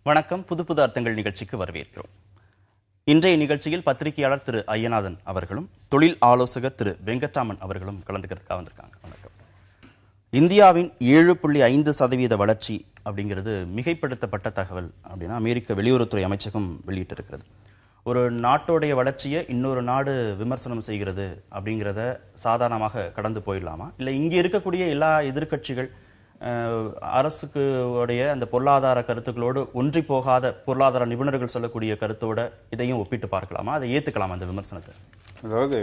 வணக்கம். புது புது அர்த்தங்கள் நிகழ்ச்சிக்கு வரவேற்கிறோம். இன்றைய நிகழ்ச்சியில் பத்திரிகையாளர் திரு ஐயநாதன் அவர்களும் தொழில் ஆலோசகர் திரு வெங்கட்ராமன் அவர்களும் கலந்துக்கிறதுக்காக வந்திருக்காங்க. வணக்கம். இந்தியாவின் 7.5% வளர்ச்சி அப்படிங்கிறது மிகைப்படுத்தப்பட்ட தகவல் அப்படின்னா அமெரிக்க வெளியுறவுத்துறை அமைச்சகம் வெளியிட்டிருக்கிறது. ஒரு நாட்டோடைய வளர்ச்சியை இன்னொரு நாடு விமர்சனம் செய்கிறது அப்படிங்கிறத சாதாரணமாக கடந்து போயிடலாமா, இல்லை இங்கே இருக்கக்கூடிய எல்லா எதிர்க்கட்சிகள் அரசுக்கு உடைய அந்த பொருளாதார கருத்துக்களோடு ஒன்றி போகாத பொருளாதார நிபுணர்கள் சொல்லக்கூடிய கருத்தோட இதையும் ஒப்பிட்டு பார்க்கலாமா, அதை ஏத்துக்கலாமா அந்த விமர்சனத்தை? அதாவது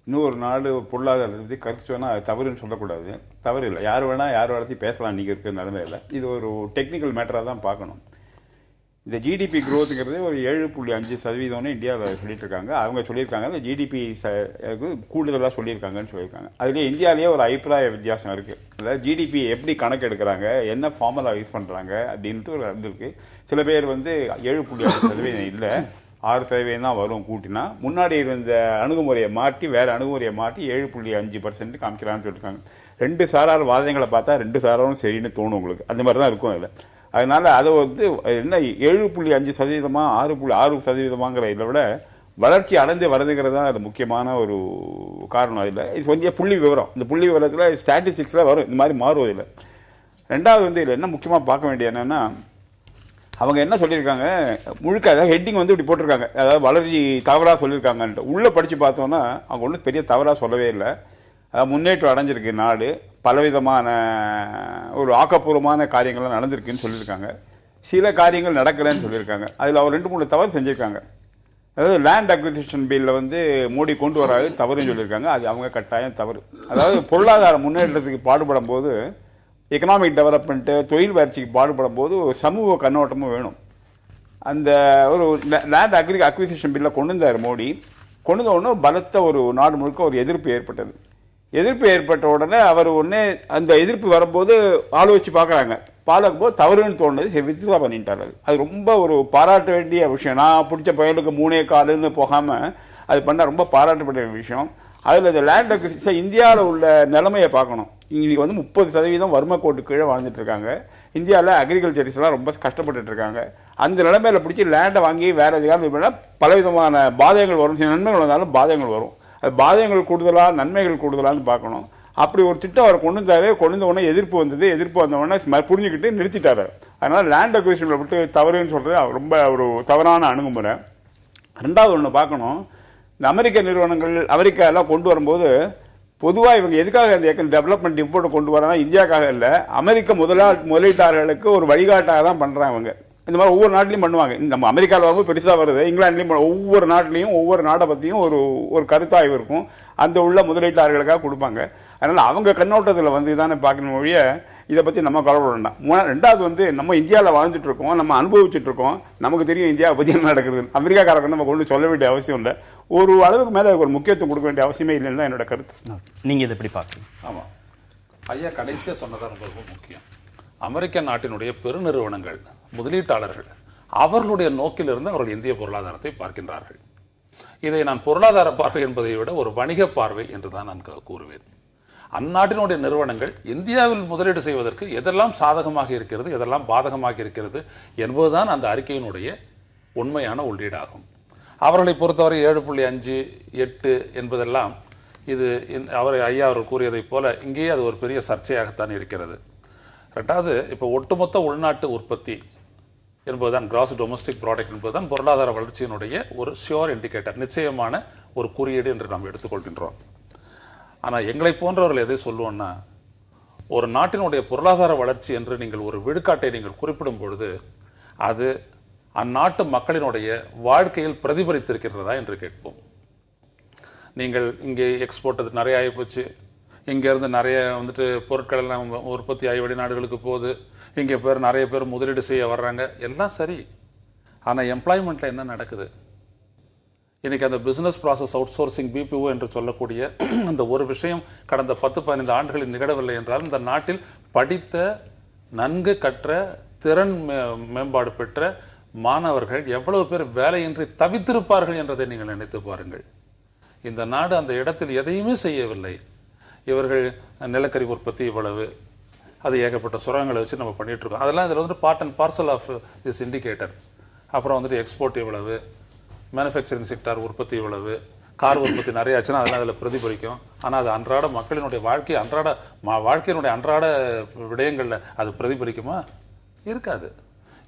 இன்னொரு நாடு பொருளாதாரத்தை பற்றி கருத்து சொன்னால் அது தவறுன்னு சொல்லக்கூடாது. தவறு இல்லை, யார் வேணால் யார் வளர்த்தி பேசலாம். நீங்கள் இருக்கிற நிலைமையில் இது ஒரு டெக்னிக்கல் மேட்டராக தான் பார்க்கணும். இந்த ஜிடிபி க்ரோத்துங்கிறது ஒரு 7.5% இந்தியாவில் சொல்லிட்டு இருக்காங்க. அவங்க சொல்லியிருக்காங்க இந்த ஜிடிபி கூடுதலாக சொல்லியிருக்காங்கன்னு சொல்லியிருக்காங்க. அதுலேயே இந்தியாவிலேயே ஒரு அபிப்பிராய வித்தியாசம் இருக்குது. அதாவது ஜிடிபி எப்படி கணக்கு எடுக்கிறாங்க, என்ன ஃபார்முலா யூஸ் பண்ணுறாங்க அப்படின்ட்டு ஒரு இது இருக்குது. சில பேர் 7.5% இல்லை 6% தான் வரும் கூட்டினா, முன்னாடி இருந்த அணுகுமுறையை மாற்றி வேறு அணுகுமுறையை மாற்றி 7.5% காமிக்கிறான்னு சொல்லியிருக்காங்க. ரெண்டு சாரார் வாதங்களை பார்த்தா ரெண்டு சாராரும் சரின்னு தோணும் உங்களுக்கு. அந்த மாதிரி தான் இருக்கும் அதில். அதனால அதை என்ன 7.5%, 6.6%ங்கிற இதை விட வளர்ச்சி அடைந்து வருதுங்கிறது தான் அது முக்கியமான ஒரு காரணம். அதில் இது கொஞ்சம் புள்ளி விவரம். இந்த புள்ளி விவரத்தில் ஸ்டாட்டிஸ்டிக்ஸில் வரும், இந்த மாதிரி மாறுவதில்லை. ரெண்டாவது இதில் என்ன முக்கியமாக பார்க்க வேண்டிய என்னென்னா, அவங்க என்ன சொல்லியிருக்காங்க முழுக்க, அதாவது ஹெட்டிங் இப்படி போட்டிருக்காங்க, அதாவது வளர்ச்சி தவறாக சொல்லியிருக்காங்கன்ட்டு. உள்ளே படித்து பார்த்தோன்னா அவங்க ஒன்றும் பெரிய தவறாக சொல்லவே இல்லை. முன்னேற்றம் அடைஞ்சிருக்கு நாடு, பலவிதமான ஒரு ஆக்கப்பூர்வமான காரியங்கள்லாம் நடந்திருக்குன்னு சொல்லியிருக்காங்க. சில காரியங்கள் நடக்கலைன்னு சொல்லியிருக்காங்க. அதில் அவர் 2-3 தவறு செஞ்சுருக்காங்க. அதாவது லேண்ட் அக்விசிஷன் பில்ல மோடி கொண்டு வராது தவறுன்னு சொல்லியிருக்காங்க. அது அவங்க கட்டாயம் தவறு. அதாவது பொருளாதார முன்னேற்றத்துக்கு பாடுபடும் போது, எக்கனாமிக் டெவலப்மெண்ட்டு, தொழில் வளர்ச்சிக்கு பாடுபடும் போது ஒரு சமூக கண்ணோட்டமும் வேணும். அந்த ஒரு லேண்ட் அக்விசிஷன் பில்லை கொண்டு வந்தார் மோடி. கொண்டு வந்த உடனே பலத்த ஒரு நாடு முழுக்க ஒரு எதிர்ப்பு ஏற்பட்டது. எதிர்ப்பு ஏற்பட்ட உடனே அவர் அந்த எதிர்ப்பு வரும்போது ஆலோசிச்சு பார்க்குறாங்க. பார்க்கும்போது தவறுன்னு தோணுது, சரி வித்ட்ரா பண்ணிட்டார். அது ரொம்ப ஒரு பாராட்ட வேண்டிய விஷயம். நான் பிடிச்ச பயலுக்கு 3 காலுன்னு போகாமல் அது பண்ணால் ரொம்ப பாராட்டப்பட்ட விஷயம். அதில் இந்த லேண்ட் அக்விசிஷன் இந்தியாவில் உள்ள நிலைமையை பார்க்கணும். இன்றைக்கி 30% வறுமை கோட்டு கீழே வாழ்ந்துட்டு இருக்காங்க. இந்தியாவில் அக்ரிகல்ச்சரிஸ்லாம் ரொம்ப கஷ்டப்பட்டு இருக்காங்க. அந்த நிலைமையில பிடிச்சி லேண்டை வாங்கி வேற எதுக்காக பலவிதமான பாதகங்கள் வரும். சில நன்மைகள் வந்தாலும் பாதகங்கள் வரும். அது பாதகங்கள் கூடுதலாக நன்மைகள் கூடுதலான்னு பார்க்கணும். அப்படி ஒரு திட்டம் அவர் கொண்டு வந்த உடனே எதிர்ப்பு வந்தது. எதிர்ப்பு வந்த உடனே புரிஞ்சுக்கிட்டு நிறுத்திட்டாரு. அதனால லேண்ட் அக்விசிஷனை விட்டு தவறுன்னு சொல்றது ரொம்ப ஒரு தவறான அணுகுமுறை. ரெண்டாவது ஒன்று பார்க்கணும், இந்த அமெரிக்க நிறுவனங்கள் அமெரிக்கா எல்லாம் கொண்டு வரும்போது பொதுவாக இவங்க எதுக்காக இந்த டெவலப்மெண்ட் இம்போர்ட் கொண்டு வராங்கன்னா இந்தியாவுக்காக இல்லை, அமெரிக்க முதலீட்டாளர்களுக்கு ஒரு வழிகாட்டாக தான் பண்ணுறாங்க. அவங்க இந்த மாதிரி ஒவ்வொரு நாட்டிலையும் பண்ணுவாங்க. நம்ம அமெரிக்காவில் வரும்போது பெருசாக வருது, இங்கிலாந்துலேயும் ஒவ்வொரு நாட்டிலையும் ஒவ்வொரு நாடை பற்றியும் ஒரு கருத்தாய்வு இருக்கும். அந்த உள்ள முதலீட்டாளர்களுக்காக கொடுப்பாங்க. அதனால் அவங்க கண்ணோட்டத்தில் தானே பார்க்கணும் மொழிய இதை பற்றி நம்ம கவலைப்பட வேண்டாம். ரெண்டாவது நம்ம இந்தியாவில் வாழ்ந்துட்டு இருக்கோம், நம்ம அனுபவிச்சுட்டு இருக்கோம், நமக்கு தெரியும் இந்தியாவை பற்றி என்ன நடக்குது. அமெரிக்காக்காரங்க நம்ம கொண்டு சொல்ல வேண்டிய அவசியம் இல்லை. ஒரு அளவுக்கு மேலே ஒரு முக்கியத்துவம் கொடுக்க வேண்டிய அவசியமே இல்லைன்னு தான் என்னோட கருத்து. நீங்கள் இதை எப்படி பார்க்குறீங்க? ஆமாம், ஐயா கடைசியாக சொன்னதான் ரொம்ப ரொம்ப முக்கியம். அமெரிக்க நாட்டினுடைய பெருநிறுவனங்கள், முதலீட்டாளர்கள் அவர்களுடைய நோக்கிலிருந்து அவர்கள் இந்திய பொருளாதாரத்தை பார்க்கின்றார்கள். இதை நான் பொருளாதார பார்வை என்பதை விட ஒரு வணிக பார்வை என்று தான் நான் கூறுவேன். அந்நாட்டினுடைய நிறுவனங்கள் இந்தியாவில் முதலீடு செய்வதற்கு எதெல்லாம் சாதகமாக இருக்கிறது, எதெல்லாம் பாதகமாக இருக்கிறது என்பதுதான் அந்த அறிக்கையினுடைய உண்மையான உள்ளீடாகும். அவர்களை பொறுத்தவரை 7.5, 8 என்பதெல்லாம் இது ஐயா அவர்கள் கூறியதைப் போல இங்கேயே அது ஒரு பெரிய சர்ச்சையாகத்தான் இருக்கிறது. ரெண்டாவது, இப்போ ஒட்டுமொத்த உள்நாட்டு உற்பத்தி என்பதுதான் கிராஸ் டொமஸ்டிக் ப்ராடக்ட் என்பதுதான் பொருளாதார வளர்ச்சியினுடைய ஒரு ஷியோர் இண்டிகேட்டர், நிச்சயமான ஒரு குறியீடு என்று நாம் எடுத்துக்கொள்கின்றோம். ஆனால் எங்களை போன்றவர்கள் எதை சொல்லுவோம்னா, ஒரு நாட்டினுடைய பொருளாதார வளர்ச்சி என்று நீங்கள் ஒரு விழுக்காட்டை நீங்கள் குறிப்பிடும் பொழுது அது அந்நாட்டு மக்களினுடைய வாழ்க்கையில் பிரதிபலித்திருக்கிறதா என்று கேட்போம். நீங்கள் இங்கே எக்ஸ்போர்ட் நிறைய ஆகிப்போச்சு, இங்கேருந்து நிறைய பொருட்கள் எல்லாம் உற்பத்தி ஆகி வெளிநாடுகளுக்கு போகுது, இங்கே நிறைய பேர் முதலீடு செய்ய வர்றாங்க, எல்லாம் சரி. ஆனால் எம்ப்ளாய்மெண்ட்டில் என்ன நடக்குது? இன்னைக்கு அந்த business process out sourcing BPO என்று சொல்லக்கூடிய அந்த ஒரு விஷயம் கடந்த 10-15 ஆண்டுகளில் நிகழவில்லை என்றால் இந்த நாட்டில் படித்த, நன்கு கற்ற, திறன் மேம்பாடு பெற்ற மாணவர்கள் எவ்வளவு பேர் வேலையின்றி தவித்திருப்பார்கள் என்றதை நீங்கள் நினைத்து பாருங்கள். இந்த நாடு அந்த இடத்தில் எதையுமே செய்யவில்லை. இவர்கள் நிலக்கரி உற்பத்தி இவ்வளவு, அது ஏகப்பட்ட சுரங்களை வச்சு நம்ம பண்ணிட்டு இருக்கோம். அதெல்லாம் இதில் வந்து part and parcel of this indicator. அப்புறம் வந்துட்டு எக்ஸ்போர்ட் இவ்வளவு, மேனுஃபேக்சரிங் செக்டார் உற்பத்தி இவ்வளவு, கார் உற்பத்தி நிறைய ஆச்சுன்னா அதெல்லாம் அதில் பிரதிபலிக்கும். ஆனால் அது அன்றாட மக்களினுடைய வாழ்க்கையினுடைய அன்றாட விடயங்களில் அது பிரதிபலிக்குமா? இருக்காது.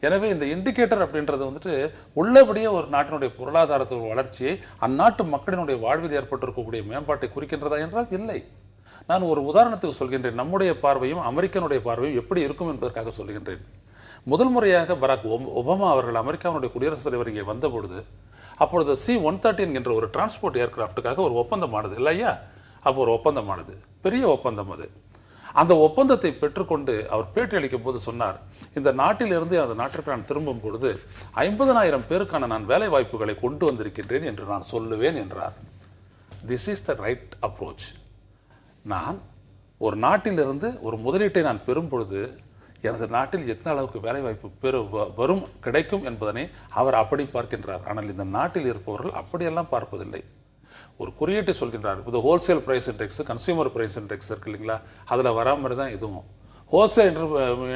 எனவே இந்த இண்டிகேட்டர் அப்படின்றது வந்துட்டு உள்ளபடியே ஒரு நாட்டினுடைய பொருளாதாரத்தின் வளர்ச்சியை, அந்நாட்டு மக்களினுடைய வாழ்வில் ஏற்பட்டிருக்கக்கூடிய மேம்பாட்டை குறிக்கின்றதா என்றால் இல்லை. நான் ஒரு உதாரணத்துக்கு சொல்கின்றேன். நம்முடைய பார்வையும் அமெரிக்கனுடைய பார்வையும் எப்படி இருக்கும் என்பதற்காக சொல்கின்றேன். முதல் முறையாக பராக் ஒபாமா அவர்கள் அமெரிக்காவுடைய குடியரசுத் தலைவர் இங்கே வந்த பொழுது, அப்பொழுது C-130 என்கின்ற ஒரு டிரான்ஸ்போர்ட் ஏர்கிராப்டுக்காக ஒரு ஒப்பந்தமானது இல்லையா? அப்போ ஒரு ஒப்பந்தமானது, பெரிய ஒப்பந்தம் அது. அந்த ஒப்பந்தத்தை பெற்றுக்கொண்டு அவர் பேட்டி அளிக்கும் போது சொன்னார், இந்த நாட்டிலிருந்து அந்த நாட்டிற்கு நான் திரும்பும் பொழுது 50,000 பேருக்கான நான் வேலை வாய்ப்புகளை கொண்டு வந்திருக்கின்றேன் என்று நான் சொல்லுவேன் என்றார். This is the right approach. நான் ஒரு நாட்டிலிருந்து ஒரு முதலீட்டை நான் பெறும் பொழுது எனது நாட்டில் எத்தனை அளவுக்கு வேலை வாய்ப்பு கிடைக்கும் என்பதனை அவர் அப்படி பார்க்கின்றார். ஆனால் இந்த நாட்டில் இருப்பவர்கள் அப்படியெல்லாம் பார்ப்பதில்லை. ஒரு குறியீட்டை சொல்கின்றார். இது wholesale price index, consumer price index இருக்கு இல்லைங்களா, அதில் வரா மாதிரி தான் இதுவும். ஹோல்சேல்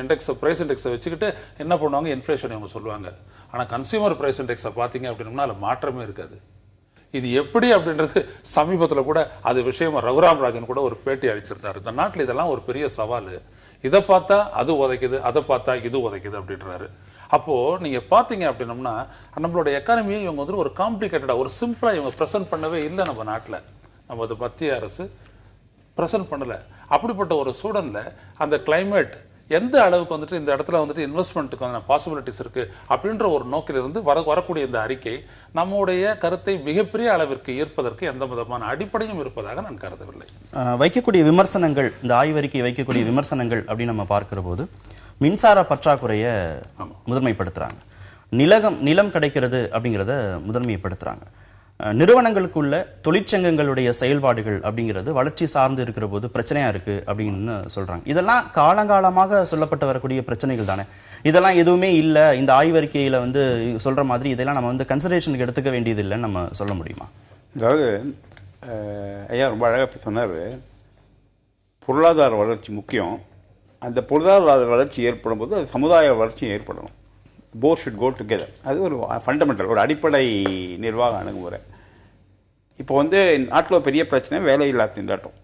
இண்டெக்ஸ் பிரைஸ் இண்டெக்ஸை வச்சுக்கிட்டு என்ன பண்ணுவாங்க, இன்ஃப்ளேஷன் இவங்க சொல்லுவாங்க. ஆனால் கன்சியூமர் பிரைஸ் இண்டெக்ஸை பார்த்தீங்க அப்படின்னா அதில் மாற்றமே இருக்காது. இது எப்படி அப்படின்றது சமீபத்தில் கூட அது விஷயமா ரகுராம் ராஜன் கூட ஒரு பேட்டி அளிச்சிருந்தார். இந்த நாட்டில் இதெல்லாம் ஒரு பெரிய சவால். இதை பார்த்தா அது உதைக்குது, அதை பார்த்தா இது உதைக்குது அப்படின்றாரு. அப்போ நீங்க பாத்தீங்க அப்படின்னம்னா நம்மளோட எக்கானமியை இவங்க வந்து ஒரு காம்ப்ளிகேட்டடா, ஒரு சிம்பிளா இவங்க பிரசன்ட் பண்ணவே இல்லை. நம்ம நாட்டில் நம்ம மத்திய அரசு பிரசன்ட் பண்ணல. அப்படிப்பட்ட ஒரு சூழல்ல அந்த கிளைமேட் எந்த அளவுக்கு வந்துட்டு இந்த இடத்துல வந்துட்டு இன்வெஸ்ட்மெண்ட்டுக்கான பாசிபிலிட்டிஸ் இருக்கு அப்படின்ற ஒரு நோக்கிலிருந்து வரக்கூடிய இந்த அறிக்கை நம்முடைய கருத்தை மிகப்பெரிய அளவிற்கு ஈர்ப்பதற்கு எந்த விதமான அடிப்படையும் இருப்பதாக நான் கருதவில்லை. வைக்கக்கூடிய விமர்சனங்கள், இந்த ஆய்வறிக்கை வைக்கக்கூடிய விமர்சனங்கள் அப்படின்னு நம்ம பார்க்கிற போது மின்சார பற்றாக்குறைய முதன்மைப்படுத்துறாங்க, நிலம் கிடைக்கிறது அப்படிங்கிறத முதன்மைப்படுத்துறாங்க, நிறுவனங்களுக்குள்ள தொழிற்சங்கங்களுடைய செயல்பாடுகள் அப்படிங்கிறது வளர்ச்சி சார்ந்து இருக்கிற போது பிரச்சனையா இருக்கு அப்படின்னு சொல்றாங்க. இதெல்லாம் காலங்காலமாக சொல்லப்பட்டு வரக்கூடிய பிரச்சனைகள் தானே. இதெல்லாம் எதுவுமே இல்ல இந்த ஆய்வறிக்கையில வந்து சொல்ற மாதிரி இதெல்லாம் நம்ம வந்து கன்சிடரேஷனுக்கு எடுத்துக்க வேண்டியது இல்லைன்னு நம்ம சொல்ல முடியுமா? அதாவது ஐயா ரொம்ப அழகாக சொன்னார், பொருளாதார வளர்ச்சி முக்கியம். அந்த பொருளாதார வளர்ச்சி ஏற்படும் போது அது சமுதாய வளர்ச்சியும் ஏற்படணும். Both should go together. அது ஒரு ஃபண்டமெண்டல், ஒரு அடிப்படை நிர்வாக அணுகுமுறை. இப்போ வந்து நாட்டில் பெரிய பிரச்சனை வேலையில்லா திண்டாட்டம்.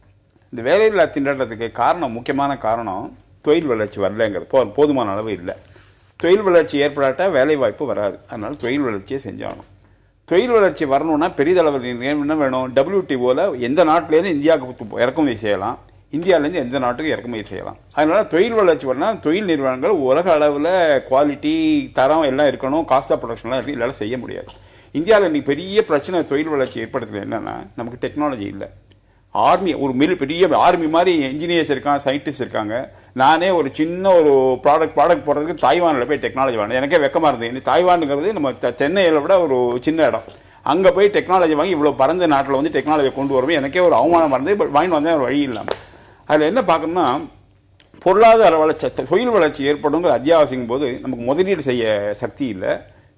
இந்த வேலையில்லா திண்டாட்டத்துக்கு காரணம், முக்கியமான காரணம் தொழில் வளர்ச்சி வரலைங்கிறது. போதுமான அளவு இல்லை. தொழில் வளர்ச்சி ஏற்படாட்டால் வேலை வாய்ப்பு வராது. அதனால தொழில் வளர்ச்சியை செஞ்சாகணும். தொழில் வளர்ச்சி வரணும்னா பெரிதளவில் என்ன வேணும், WTOவில் எந்த நாட்டிலேருந்து இந்தியாவுக்கு இறக்குமதி செய்யலாம், இந்தியாவிலேருந்து எந்த நாட்டுக்கும் இறக்குமதி செய்யலாம். அதனால தொழில் வளர்ச்சி வரணும். தொழில் நிறுவனங்கள் உலக அளவில் குவாலிட்டி, தரம் எல்லாம் இருக்கணும். காஸ்ட் ஆஃப் ப்ரொடக்ஷன்லாம் இருக்கு, இல்லைனா செய்ய முடியாது. இந்தியாவில் இன்னைக்கு பெரிய பிரச்சனை தொழில் வளர்ச்சி ஏற்படுத்தல என்னன்னா, நமக்கு டெக்னாலஜி இல்லை. ஆர்மி, ஒரு பெரிய ஆர்மி மாதிரி என்ஜினியர்ஸ் இருக்காங்க, சயின்டிஸ்ட் இருக்காங்க. நானே ஒரு சின்ன ஒரு ப்ராடக்ட் போடுறதுக்கு தாய்வானில் போய் டெக்னாலஜி வாங்க எனக்கே வெக்கமாக இருந்தது. தாய்வானுங்கிறது நம்ம சென்னையில் விட ஒரு சின்ன இடம். அங்கே போய் டெக்னாலஜி வாங்கி இவ்வளோ பரந்த நாட்டில் வந்து டெக்னாலஜி கொண்டு வருவோம் எனக்கே ஒரு அவமானமாக இருந்தது. பட் வாங்கி வந்தேன், ஒரு வழி இல்லாமல். அதில் என்ன பார்க்கணும்னா, பொருளாதார வளர்ச்சி, தொழில் வளர்ச்சி ஏற்படுங்கிற அத்தியாவசியம் போது நமக்கு முதலீடு செய்ய சக்தி இல்லை,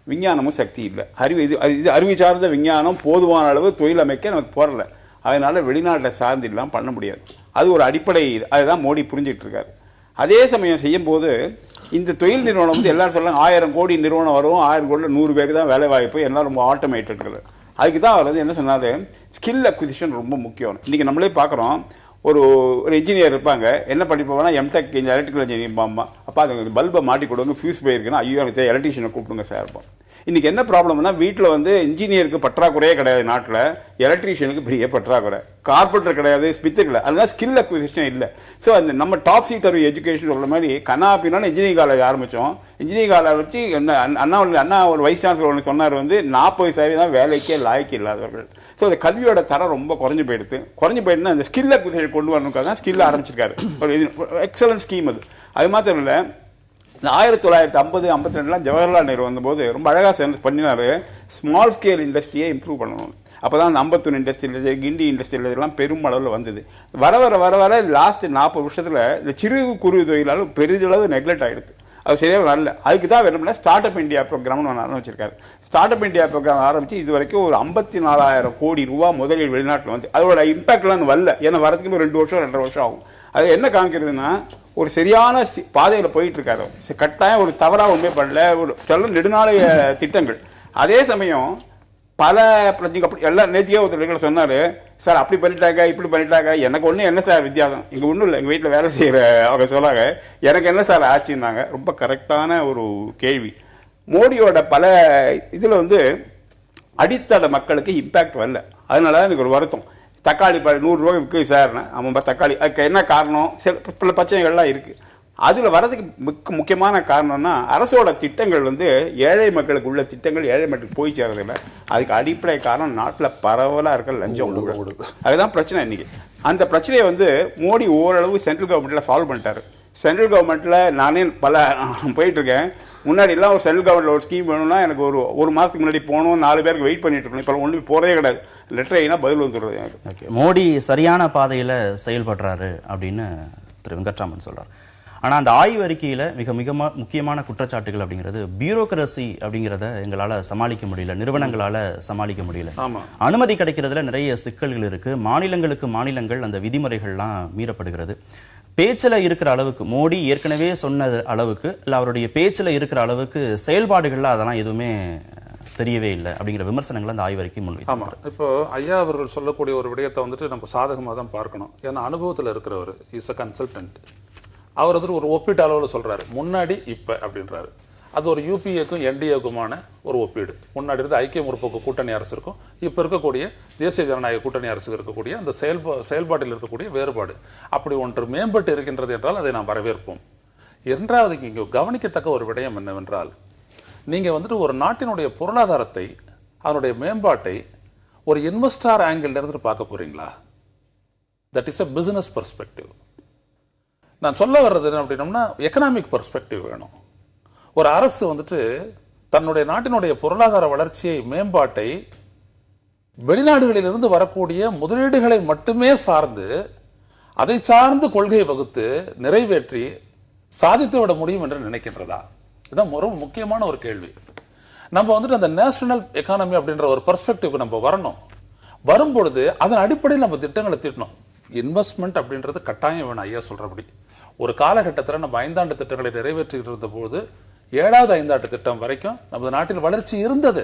விஞ்ஞானமும் சக்தி இல்லை. அறிவு சார்ந்த விஞ்ஞானம் போதுமான அளவு தொழில் அமைக்க நமக்கு போறல. அதனால வெளிநாட்டில் சார்ந்து இல்லாமல் பண்ண முடியாது. அது ஒரு அடிப்படை. அதுதான் மோடி புரிஞ்சுட்டு இருக்காரு. அதே சமயம் செய்யும் போது இந்த தொழில் நிறுவனம் வந்து எல்லாரும் சொல்றாங்க 1000 கோடி நிறுவனம் வரும், 1000 கோடியில் 100 பேருக்கு தான் வேலை வாய்ப்பு, எல்லாம் ரொம்ப ஆட்டோமேட்டட். அதுக்கு தான் அவர் வந்து என்ன சொன்னாரு, ஸ்கில் அக்விசிஷன் ரொம்ப முக்கியம். இன்னைக்கு நம்மளே பார்க்குறோம், ஒரு இன்ஜினியர் இருப்பாங்க, என்ன படிப்பாங்கன்னா எம்டெக் எலக்ட்ரிக்கல் இன்ஜினியரிங் பாம்பா. அப்போ அது பல்பை மாட்டி கொடுங்க, ஃபியூஸ் போயிருக்குன்னா ஐயோ எனக்கு எலக்ட்ரிஷியனை கூப்பிடுங்க சார் இருப்போம். இன்னைக்கு என்ன ப்ராப்ளம்னா, வீட்டில் வந்து இன்ஜினியருக்கு பற்றாக்குறையே கிடையாது, நாட்டில் எலக்ட்ரீஷியனுக்கு பெரிய பற்றாக்குறை, கார்பெண்டர் கிடையாது, ஸ்மித்து கிடையாது. அதனால ஸ்கில் அக்விசிஷன் இல்லை. ஸோ அந்த நம்ம டாப் சீட்டர் எஜுகேஷன் சொல்ற மாதிரி கனாப்பினாலும் இன்ஜினியரிங் காலேஜ் ஆரம்பித்தோம். இன்ஜினியரிங் காலேஜ் வச்சு அண்ணா ஒரு வைஸ் சான்சலர் ஒன்று சொன்னார் வந்து 40% வேலைக்கே லாய்க்கு இல்லாதவர்கள். ஸோ அந்த கல்வியோட தரம் ரொம்ப குறைஞ்சு போயிடுதுன்னா அந்த ஸ்கில் அக்விசிஷன் கொண்டு வரணுக்காக ஸ்கில் ஆரம்பிச்சிருக்காரு. ஒரு எக்ஸலன்ட் ஸ்கீம் அது. அது மாத்திரம் இல்லை, இந்த 1950-52 ஜவஹர்லால் நேரு வந்தபோது ரொம்ப அழகாக பண்ணினாரு, ஸ்மால் ஸ்கேல் இண்டஸ்ட்ரியை இம்ப்ரூவ் பண்ணணும். அப்போ தான் அந்த 51 இண்டஸ்ட்ரியல், கிண்டி இண்டஸ்ட்ரியல் இதெல்லாம் பெரும் அளவில் வந்தது. வர வர லாஸ்ட் 40 வருஷத்தில் இந்த சிறு குறு தொழிலாளர் பெரிதளவு நெக்லெக்ட் ஆகிடுது. அது சரியாக வரல. அதுக்கு தான் வேணும்னா ஸ்டார்ட் அப் இந்தியா ப்ரோக்ராம்னு ஒன்று ஆரம்பிச்சிருக்காரு. ஸ்டார்ட் அப் இந்தியா ப்ரோக்ராம் ஆரம்பிச்சு இது வரைக்கும் ஒரு 54,000 கோடி ரூபா முதலீடு வெளிநாட்டில் வந்து அதோட இம்பாக்ட்லாம் வரல. ஏன்னா வரதுக்கு 2 வருஷம் 2.5 வருஷம் ஆகும். அது என்ன காமிக்கிறதுனா ஒரு சரியான பாதையில் போயிட்டு இருக்காரு. கட்டாயம் ஒரு தவறாக உண்மை பண்ணல, ஒரு சொல்ல நெடுநாளைய திட்டங்கள். அதே சமயம் பல பிரச்சனை அப்படி எல்லாம் நேற்றுக்கே ஒருத்தர் சொன்னாரு, சார் அப்படி பண்ணிட்டாங்க இப்படி பண்ணிட்டாங்க, எனக்கு ஒன்றும் என்ன சார் வித்தியாசம், இங்கே ஒன்றும் இல்லை, எங்கள் வீட்டில் வேலை செய்கிற அவங்க சொல்லாங்க, எனக்கு என்ன சார் ஆச்சுன்னாங்க. ரொம்ப கரெக்டான ஒரு கேள்வி. மோடியோட பல இதில் அடித்தள மக்களுக்கு இம்பேக்ட் வரல. அதனால தான் எனக்கு ஒரு வருத்தம். தக்காளி 100 ரூபாய் விற்குது சார், ஆமாம் தக்காளி, அதுக்கு என்ன காரணம், சில பிரச்சனைகள்லாம் இருக்குது. அதில் வரதுக்கு முக்கியமான காரணம்னா அரசோட திட்டங்கள் ஏழை மக்களுக்கு உள்ள திட்டங்கள் ஏழை மக்களுக்கு போய் சேர்றதில்லை. அதுக்கு அடிப்படை காரணம் நாட்டில் பரவலாக இருக்கிற லஞ்சம். அதுதான் பிரச்சனை. இன்னைக்கு அந்த பிரச்சனையை மோடி ஓரளவு சென்ட்ரல் கவர்மெண்ட்டில் சால்வ் பண்ணிட்டாரு. சென்ட்ரல் கவர்மெண்ட்டில் நானே பல போயிட்டுருக்கேன். முன்னாடிலாம் ஒரு சென்ட்ரல் கவர்மெண்ட்டில் ஒரு ஸ்கீம் வேணும்னா எனக்கு ஒரு மாதத்துக்கு முன்னாடி போகணும், 4 பேருக்கு வெயிட் பண்ணிட்டு இருக்கணும். இப்போ ஒன்றும் போகிறதே கிடையாது. லெட்டர் ஐனா பதில் வந்துடுறது எனக்கு. ஓகே, மோடி சரியான பாதையில் செயல்படுறாரு அப்படின்னு திரு வெங்கட்ராமன் சொல்றார். ஆனால் அந்த ஆய்வு அறிக்கையில் மிக மிக முக்கியமான குற்றச்சாட்டுகள் அப்படிங்கிறது பியூரோக்ரசி அப்படிங்கிறத எங்களால் சமாளிக்க முடியல, நிறுவனங்களால் சமாளிக்க முடியல, அனுமதி கிடைக்கிறதுல நிறைய சிக்கல்கள் இருக்கு, மாநிலங்களுக்கு மாநிலங்கள் அந்த விதிமுறைகள்லாம் மீறப்படுகிறது. பேச்சில் இருக்கிற அளவுக்கு மோடி ஏற்கனவே சொன்ன அளவுக்கு இல்லை அவருடைய பேச்சில் இருக்கிற அளவுக்கு செயல்பாடுகள்ல அதெல்லாம் எதுவுமே தெரியவே இல்லை அப்படிங்கிற விமர்சனங்கள் அந்த ஆய்வறிக்கை முன்வைத்தார். ஆமா, இப்போ ஐயா அவர்கள் சொல்லக்கூடிய ஒரு விடயத்தை நம்ம சாதகமாக தான் பார்க்கணும். ஏன்னா அனுபவத்தில் இருக்கிறவர், இஸ் அ கன்சல்டன்ட். அவர் ஒரு ஒப்பீட்டு அளவில் சொல்றாரு, முன்னாடி இப்ப அப்படின்றாரு. அது ஒரு யூபிஏக்கும் என்டிஏக்குமான ஒரு ஒப்பீடு. முன்னாடி இருந்து ஐக்கிய முற்போக்கு கூட்டணி அரசு இருக்கும், இப்ப இருக்கக்கூடிய தேசிய ஜனநாயக கூட்டணி அரசுக்கு இருக்கக்கூடிய அந்த செயல்பாட்டில் இருக்கக்கூடிய வேறுபாடு. அப்படி ஒன்று மேம்பட்டு இருக்கின்றது என்றால் அதை நாம் வரவேற்போம். இரண்டாவது இங்கே கவனிக்கத்தக்க ஒரு விடயம் என்னவென்றால், நீங்க ஒரு நாட்டினுடைய பொருளாதாரத்தை, அதனுடைய மேம்பாட்டை ஒரு இன்வெஸ்டார் ஆங்கிள் இருந்து பார்க்க போறீங்களா? That is a business perspective. நான் சொல்ல வர்றது என்ன அப்படின்னம்னா, எக்கனாமிக் பெர்ஸ்பெக்டிவ் வேணும். ஒரு அரசு தன்னுடைய நாட்டினுடைய பொருளாதார வளர்ச்சியை, மேம்பாட்டை வெளிநாடுகளிலிருந்து வரக்கூடிய முதலீடுகளை மட்டுமே சார்ந்து, அதை சார்ந்து கொள்கையை வகுத்து நிறைவேற்றி சாதித்து விட முடியும் என்று நினைக்கின்றதா? இதுதான் ஒரு முக்கியமான ஒரு கேள்வி. நம்ம அந்த நேஷனல் எக்கானமி அப்படின்ற ஒரு பெர்ஸ்பெக்டிவ் நம்ம வரணும். வரும்பொழுது அதன் அடிப்படையில் நம்ம திட்டங்களை தீட்டணும். இன்வெஸ்ட்மெண்ட் அப்படின்றது கட்டாயம் வேணும். ஐயா சொல்றபடி ஒரு காலகட்டத்தில் நம்ம 5 ஆண்டு திட்டங்களை நிறைவேற்றி இருந்த போது 7வது 5 ஆண்டு திட்டம் வரைக்கும் நமது நாட்டில் வளர்ச்சி இருந்தது.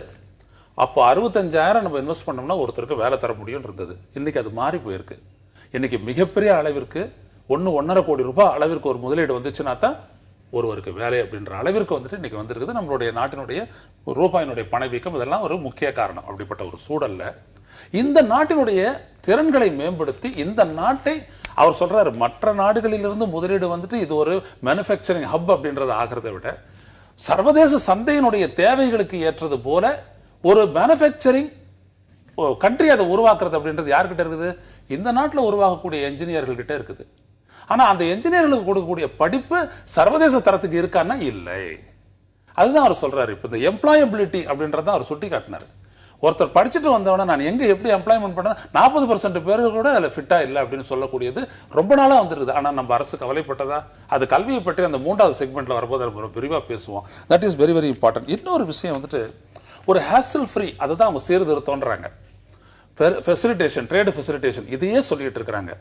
அப்போ 65,000 நம்ம இன்வெஸ்ட் பண்ணோம்னா ஒருத்தருக்கு வேலை தர முடியும் இருந்தது. இன்னைக்கு அது மாறி போயிருக்கு. இன்னைக்கு மிகப்பெரிய அளவிற்கு 1.5 கோடி ரூபாய் அளவிற்கு ஒரு முதலீடு வந்துச்சுன்னா தான் ஒருவருக்கு வேலை அப்படின்ற அளவிற்கு இன்னைக்கு வந்திருக்குது. நம்மளுடைய நாட்டினுடைய ரூபாயினுடைய பணவீக்கம் இதெல்லாம் ஒரு முக்கிய காரணம். அப்படிப்பட்ட ஒரு சூழல்ல இந்த நாட்டினுடைய திறன்களை மேம்படுத்தி இந்த நாட்டை அவர் சொல்றாரு, மற்ற நாடுகளில் இருந்து முதலீடு இது ஒரு மேனுஃபேக்சரிங் ஹப் அப்படின்றத ஆகிறதை விட சர்வதேச சந்தையினுடைய தேவைகளுக்கு ஏற்றது போல ஒரு மேனுஃபேக்சரிங் கண்ட்ரி அதை உருவாக்குறது அப்படின்றது யார்கிட்ட இருக்குது? இந்த நாட்டில் உருவாக்கக்கூடிய என்ஜினியர்கள் கிட்ட இருக்குது. ஆனா அந்த என்ஜினியர்களுக்கு கொடுக்கக்கூடிய படிப்பு சர்வதேச தரத்துக்கு இருக்கான்னா இல்லை. அதுதான் அவர் சொல்றாரு. இப்ப இந்த எம்ப்ளாயபிலிட்டி அப்படின்றத அவர் சுட்டி காட்டினார். ஒருத்தர் படிச்சுட்டு வந்தவன நான் எங்க எப்படி எம்ப்ளாய்மெண்ட் பண்ண 40% பேர்கள் கூட அதுல ஃபிட்டா இல்லை அப்படின்னு சொல்லக்கூடியது ரொம்ப நாளா வந்துருக்குது. ஆனா நம்ம அரசு கவலைப்பட்டதா? அது கல்வியை பற்றி அந்த 3வது செக்மெண்ட்ல வரும்போது விரிவா பேசுவோம். That is very very important. இன்னொரு விஷயம் ஒரு ஹேசல் ஃப்ரீ, அதுதான் அவங்க சீர்திருத்தம்ன்றாங்க. ஃபெசிலிட்டேஷன், ட்ரேட் ஃபெசிலிட்டேஷன், இதையே சொல்லிட்டு இருக்காங்க.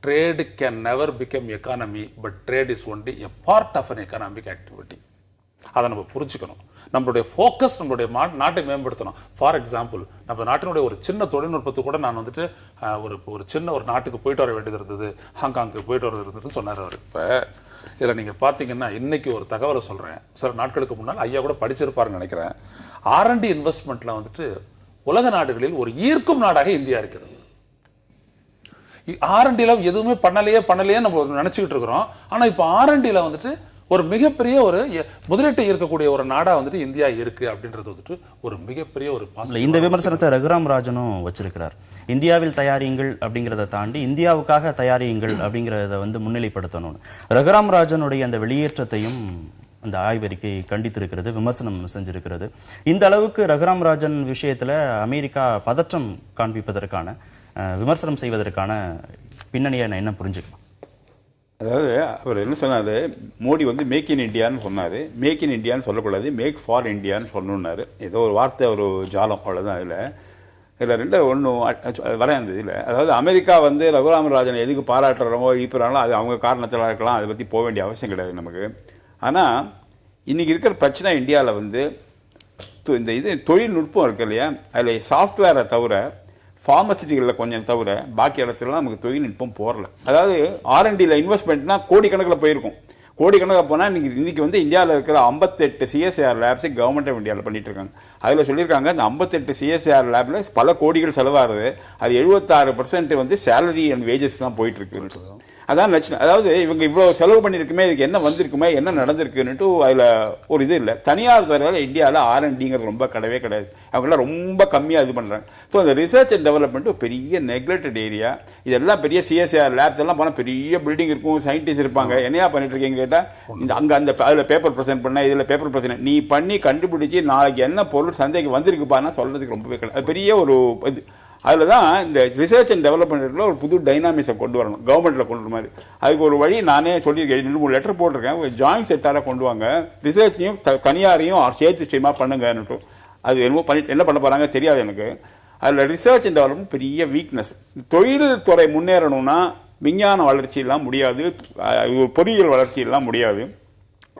Trade can never become economy, but trade is only a part of an economic activity. அதை நம்ம புரிஞ்சுக்கணும். நம்மளுடைய ஃபோக்கஸ் நம்மளுடைய நாட்டை மேம்படுத்தணும். ஃபார் எக்ஸாம்பிள், நம்ம நாட்டினுடைய ஒரு சின்ன தொழில்நுட்பத்தை கூட நான் ஒரு சின்ன ஒரு நாட்டுக்கு போயிட்டு வர வேண்டியது இருந்தது, ஹாங்காங்க்கு போயிட்டு வர இருந்ததுன்னு சொன்னார் அவர். இப்போ இதில் நீங்கள் பார்த்தீங்கன்னா இன்னைக்கு ஒரு தகவலை சொல்கிறேன். சில நாட்களுக்கு முன்னால் ஐயா கூட படிச்சிருப்பாருன்னு நினைக்கிறேன். R&D இன்வெஸ்ட்மெண்ட்ல உலக நாடுகளில் ஒரு ஈர்க்கும் நாடாக இந்தியா இருக்கிறது. R&Dல எதுவுமே பண்ணலையே நம்ம நினைச்சுக்கிட்டு இருக்கிறோம். ஆனா இப்போ R&Dல ஒரு மிகப்பெரிய ஒரு முதலீட்டை இருக்கக்கூடிய ஒரு நாடா இந்தியா இருக்கு அப்படின்றது ஒரு மிகப்பெரிய ஒரு இந்த விமர்சனத்தை ரகுராம் ராஜனும் வச்சிருக்கிறார். இந்தியாவில் தயாரியுங்கள் அப்படிங்கறத தாண்டி இந்தியாவுக்காக தயாரியுங்கள் அப்படிங்கறத முன்னிலைப்படுத்தணும். ரகுராம் ராஜனுடைய அந்த வெளியேற்றத்தையும் அந்த ஆய்வறிக்கை கண்டித்திருக்கிறது, விமர்சனம் செஞ்சிருக்கிறது. இந்த அளவுக்கு ரகுராம் ராஜன் விஷயத்துல அமெரிக்கா பதற்றம் காண்பிப்பதற்கான, விமர்சனம் செய்வதற்கான பின்னணியை என்ன புரிஞ்சுக்கலாம்? அதாவது அவர் என்ன சொன்னாரு, மோடி மேக் இன் இண்டியான்னு சொன்னாரு. மேக் இன் இண்டியான்னு சொல்லக்கூடாது, மேக் ஃபார் இண்டியான்னு சொல்லணும்னாரு. ஏதோ ஒரு வார்த்தை, ஒரு ஜாலம், அவ்வளவுதான். அதில் இதில் ரெண்டு ஒன்றும் வரேன் அந்த இதில். அதாவது அமெரிக்கா வந்து ரகுராமராஜனை எதுக்கு பாராட்டுறோமோ இழிப்புறாங்களோ அது அவங்க காரணத்தில் இருக்கலாம், அதை பற்றி போக வேண்டிய அவசியம் கிடையாது நமக்கு. ஆனால் இன்றைக்கி இருக்கிற பிரச்சனை இந்தியாவில் வந்து இந்த இது தொழில்நுட்பம் இருக்கு இல்லையா, அதில் சாஃப்ட்வேரை தவிர ஃபார்மசிட்டிகளில் கொஞ்சம் தவிர பாக்கி இடத்துலலாம் நமக்கு தொழில்நுட்பம் போகல. அதாவது R&Dயில் இன்வெஸ்ட்மெண்ட்னா கோடிக்கணக்கில் போயிருக்கும். கோடிக்கணக்கில் போனால் இன்னைக்கு வந்து இந்தியாவில் இருக்கிற 58 CSIR லேப்ஸை கவர்மெண்ட் ஆஃப் இந்தியாவில் பண்ணிட்டு இருக்காங்க. அதில் சொல்லியிருக்காங்க இந்த 58 CSIR லேபில் பல கோடிகள் செலவாகுது, அது 76% வந்து சேலரி அண்ட் வேஜஸ் தான் போயிட்டு இருக்கு. அதான் லட்சணம். அதாவது இவங்க இவ்வளோ செலவு பண்ணியிருக்குமே, இதுக்கு என்ன வந்திருக்குமே, என்ன நடந்திருக்குன்னுட்டு அதில் ஒரு இது இல்லை. தனியார் துறையில் இந்தியாவில் R&Dங்கிறது ரொம்ப கிடையவே கிடையாது. அவங்களாம் ரொம்ப கம்மியாக இது பண்ணுறாங்க. ஸோ அந்த ரிசர்ச் அண்ட் டெவலப்மெண்ட் ஒரு பெரிய நெக்லெக்டட் ஏரியா. இதெல்லாம் பெரிய CSIR லேப்ஸ் எல்லாம் போனால் பெரிய பில்டிங் இருக்கும், சயின்டிஸ்ட் இருப்பாங்க. என்னையா பண்ணிட்டு இருக்கீங்க கேட்டால் இந்த அங்கே அந்த அதில் பேப்பர் ப்ரெசென்ட் பண்ண, இதில் பேப்பர் ப்ரெசென்ட் நீ பண்ணி கண்டுபிடிச்சி நாளைக்கு என்ன பொருள் சந்தைக்கு வந்திருக்குப்பான்னா சொல்றதுக்கு ரொம்பவே கிடையாது. அது பெரிய ஒரு இது. அதில் தான் இந்த ரிசர்ச் அண்ட் டெவலப்மெண்ட்டில் ஒரு புது டைனாமிக்ஸை கொண்டு வரணும், கவர்மெண்ட்டில் கொண்டு வர மாதிரி. அதுக்கு ஒரு வழி நானே சொல்லியிருக்கேன், 2-3 லெட்டர் போட்டிருக்கேன். ஒரு ஜாயிண்ட் செக்டாராக கொண்டு வாங்க, ரிசர்ச்சையும் தனியாரையும் சேர்த்து செய்யமா பண்ணுங்கன்னுட்டும். அது என்னமோ பண்ணி என்ன பண்ண போகிறாங்க தெரியாது எனக்கு. அதில் ரிசர்ச் அண்ட் டெவலப்மெண்ட் பெரிய வீக்னஸ். தொழில்துறை முன்னேறணும்னா விஞ்ஞான வளர்ச்சியெல்லாம் முடியாது, பொறியியல் வளர்ச்சியெல்லாம் முடியாது.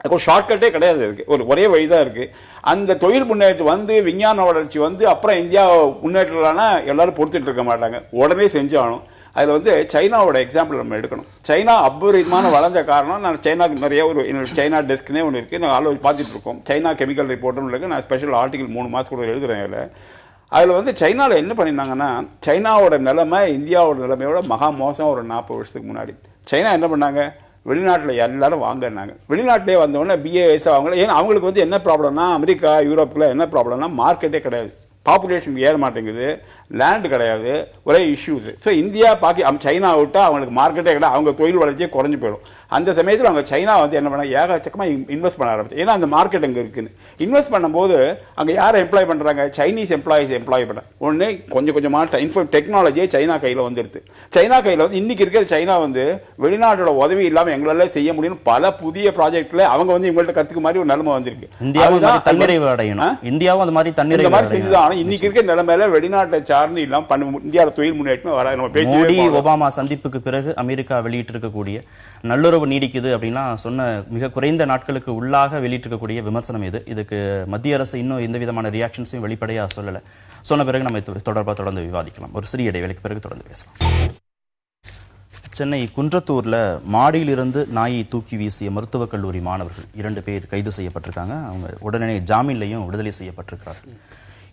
அதுக்கு ஷார்ட்கட்டே கிடையாது. இருக்கு ஒரே வழிதான் இருக்கு. அந்த தொழில் முன்னேற்றம் வந்து விஞ்ஞான வளர்ச்சி வந்து அப்புறம் இந்தியா முன்னேற்றம்னா எல்லாரும் பொறுத்துட்டு இருக்க மாட்டாங்க, உடனே செஞ்சாலும். அதில் வந்து சைனாவோட எக்ஸாம்பிள் நம்ம எடுக்கணும். சைனா அபரிதமான வளர்ந்த காரணம், நான் சைனாக்கு நிறைய ஒரு சைனா டெஸ்க்னே ஒன்று இருக்குது, நாங்கள் ஆலோசி பார்த்துட்டு இருக்கோம். சைனா கெமிக்கல் ரிப்போர்ட்னு இருக்குது, நான் ஸ்பெஷல் ஆர்டிகல் 3 மாதத்துக்கு எழுதுறேன். அதில் வந்து சைனாவில் என்ன பண்ணியிருந்தாங்கன்னா, சைனாவோட நிலைமை இந்தியாவோட நிலைமையோட மகா மோசம். ஒரு 40 வருஷத்துக்கு முன்னாடி சைனா என்ன பண்ணாங்க, வெளிநாட்டில் எல்லாரும் வாங்கினாங்க. வெளிநாட்டிலே வந்தவொடனே BAS அவங்கள, ஏன்னா அவங்களுக்கு வந்து என்ன ப்ராப்ளம்னா, அமெரிக்கா யூரோப்பில் என்ன ப்ராப்ளம்னா மார்க்கெட்டே கிடையாது, பாப்புலேஷன் ஏற மாட்டேங்குது, லேண்டு கிடையாது, ஒரே இஷ்யூஸ். ஸோ இந்தியா சைனா விட்டா அவங்களுக்கு மார்க்கெட்டே கிடையாது, அவங்க தொழில் வளர்ச்சியே குறைஞ்சு போயிடும். அந்த சமயத்தில் அவங்க சைனா வந்து என்ன பண்ணாங்க, ஏகச்சக்கமாக இன்வெஸ்ட் பண்ண ஆரம்பிச்சு. ஏன்னா அந்த மார்க்கெட் அங்கே இருக்குன்னு. இன்வெஸ்ட் பண்ணும்போது அங்கே யாரை எம்ப்ளாய் பண்ணுறாங்க, சைனீஸ் எம்ப்ளாயிஸ் எம்ப்ளாய் பண்ண உடனே கொஞ்சம் கொஞ்சமாக டெக்னாலஜியே சைனா கையில் வந்துடுது. சைனா கையில் வந்து இன்னைக்கு இருக்கிற சைனா வந்து வெளிநாட்டோட உதவி இல்லாமல் எங்களால் செய்ய முடியும்னு பல புதிய ப்ராஜெக்ட்ல அவங்க வந்து இவங்கள்ட்ட கற்றுக்க மாதிரி ஒரு நிலைமை வந்திருக்கு. இந்தியாவும் அந்த மாதிரி தன்னிறைவு செஞ்சுதான். இன்னைக்கு இருக்கிற நிலைமையில வெளிநாட்டை சார்ந்து இல்லாம இந்தியாவில் தொழில் முன்னேற்றம் வர நம்ம பேசி. மோடி ஒபாமா சந்திப்புக்கு பிறகு அமெரிக்கா வெளியிட்டிருக்கக்கூடிய நல்லுறவு நீடிக்குது அப்படின்னா சொன்ன மிக குறைந்த நாட்களுக்கு உள்ளாக வெளியிட்டிருக்கக்கூடிய விமர்சனம் இது. இதுக்கு மத்திய அரசு இன்னும் எந்த விதமான ரியாக்ஷன்ஸையும் வெளிப்படையா சொல்லல. சொன்ன பிறகு நம்ம தொடர்பாக தொடர்ந்து விவாதிக்கலாம். ஒரு சிறிய இடைவேளைக்கு பிறகு தொடர்ந்து பேசலாம். சென்னை குன்றத்தூர்ல மாடியிலிருந்து நாயை தூக்கி வீசிய மருத்துவக் கல்லூரி மாணவர்கள் 2 பேர் கைது செய்யப்பட்டிருக்காங்க. அவங்க உடனே ஜாமீன்லையும் விடுதலை செய்யப்பட்டிருக்கிறார்கள்.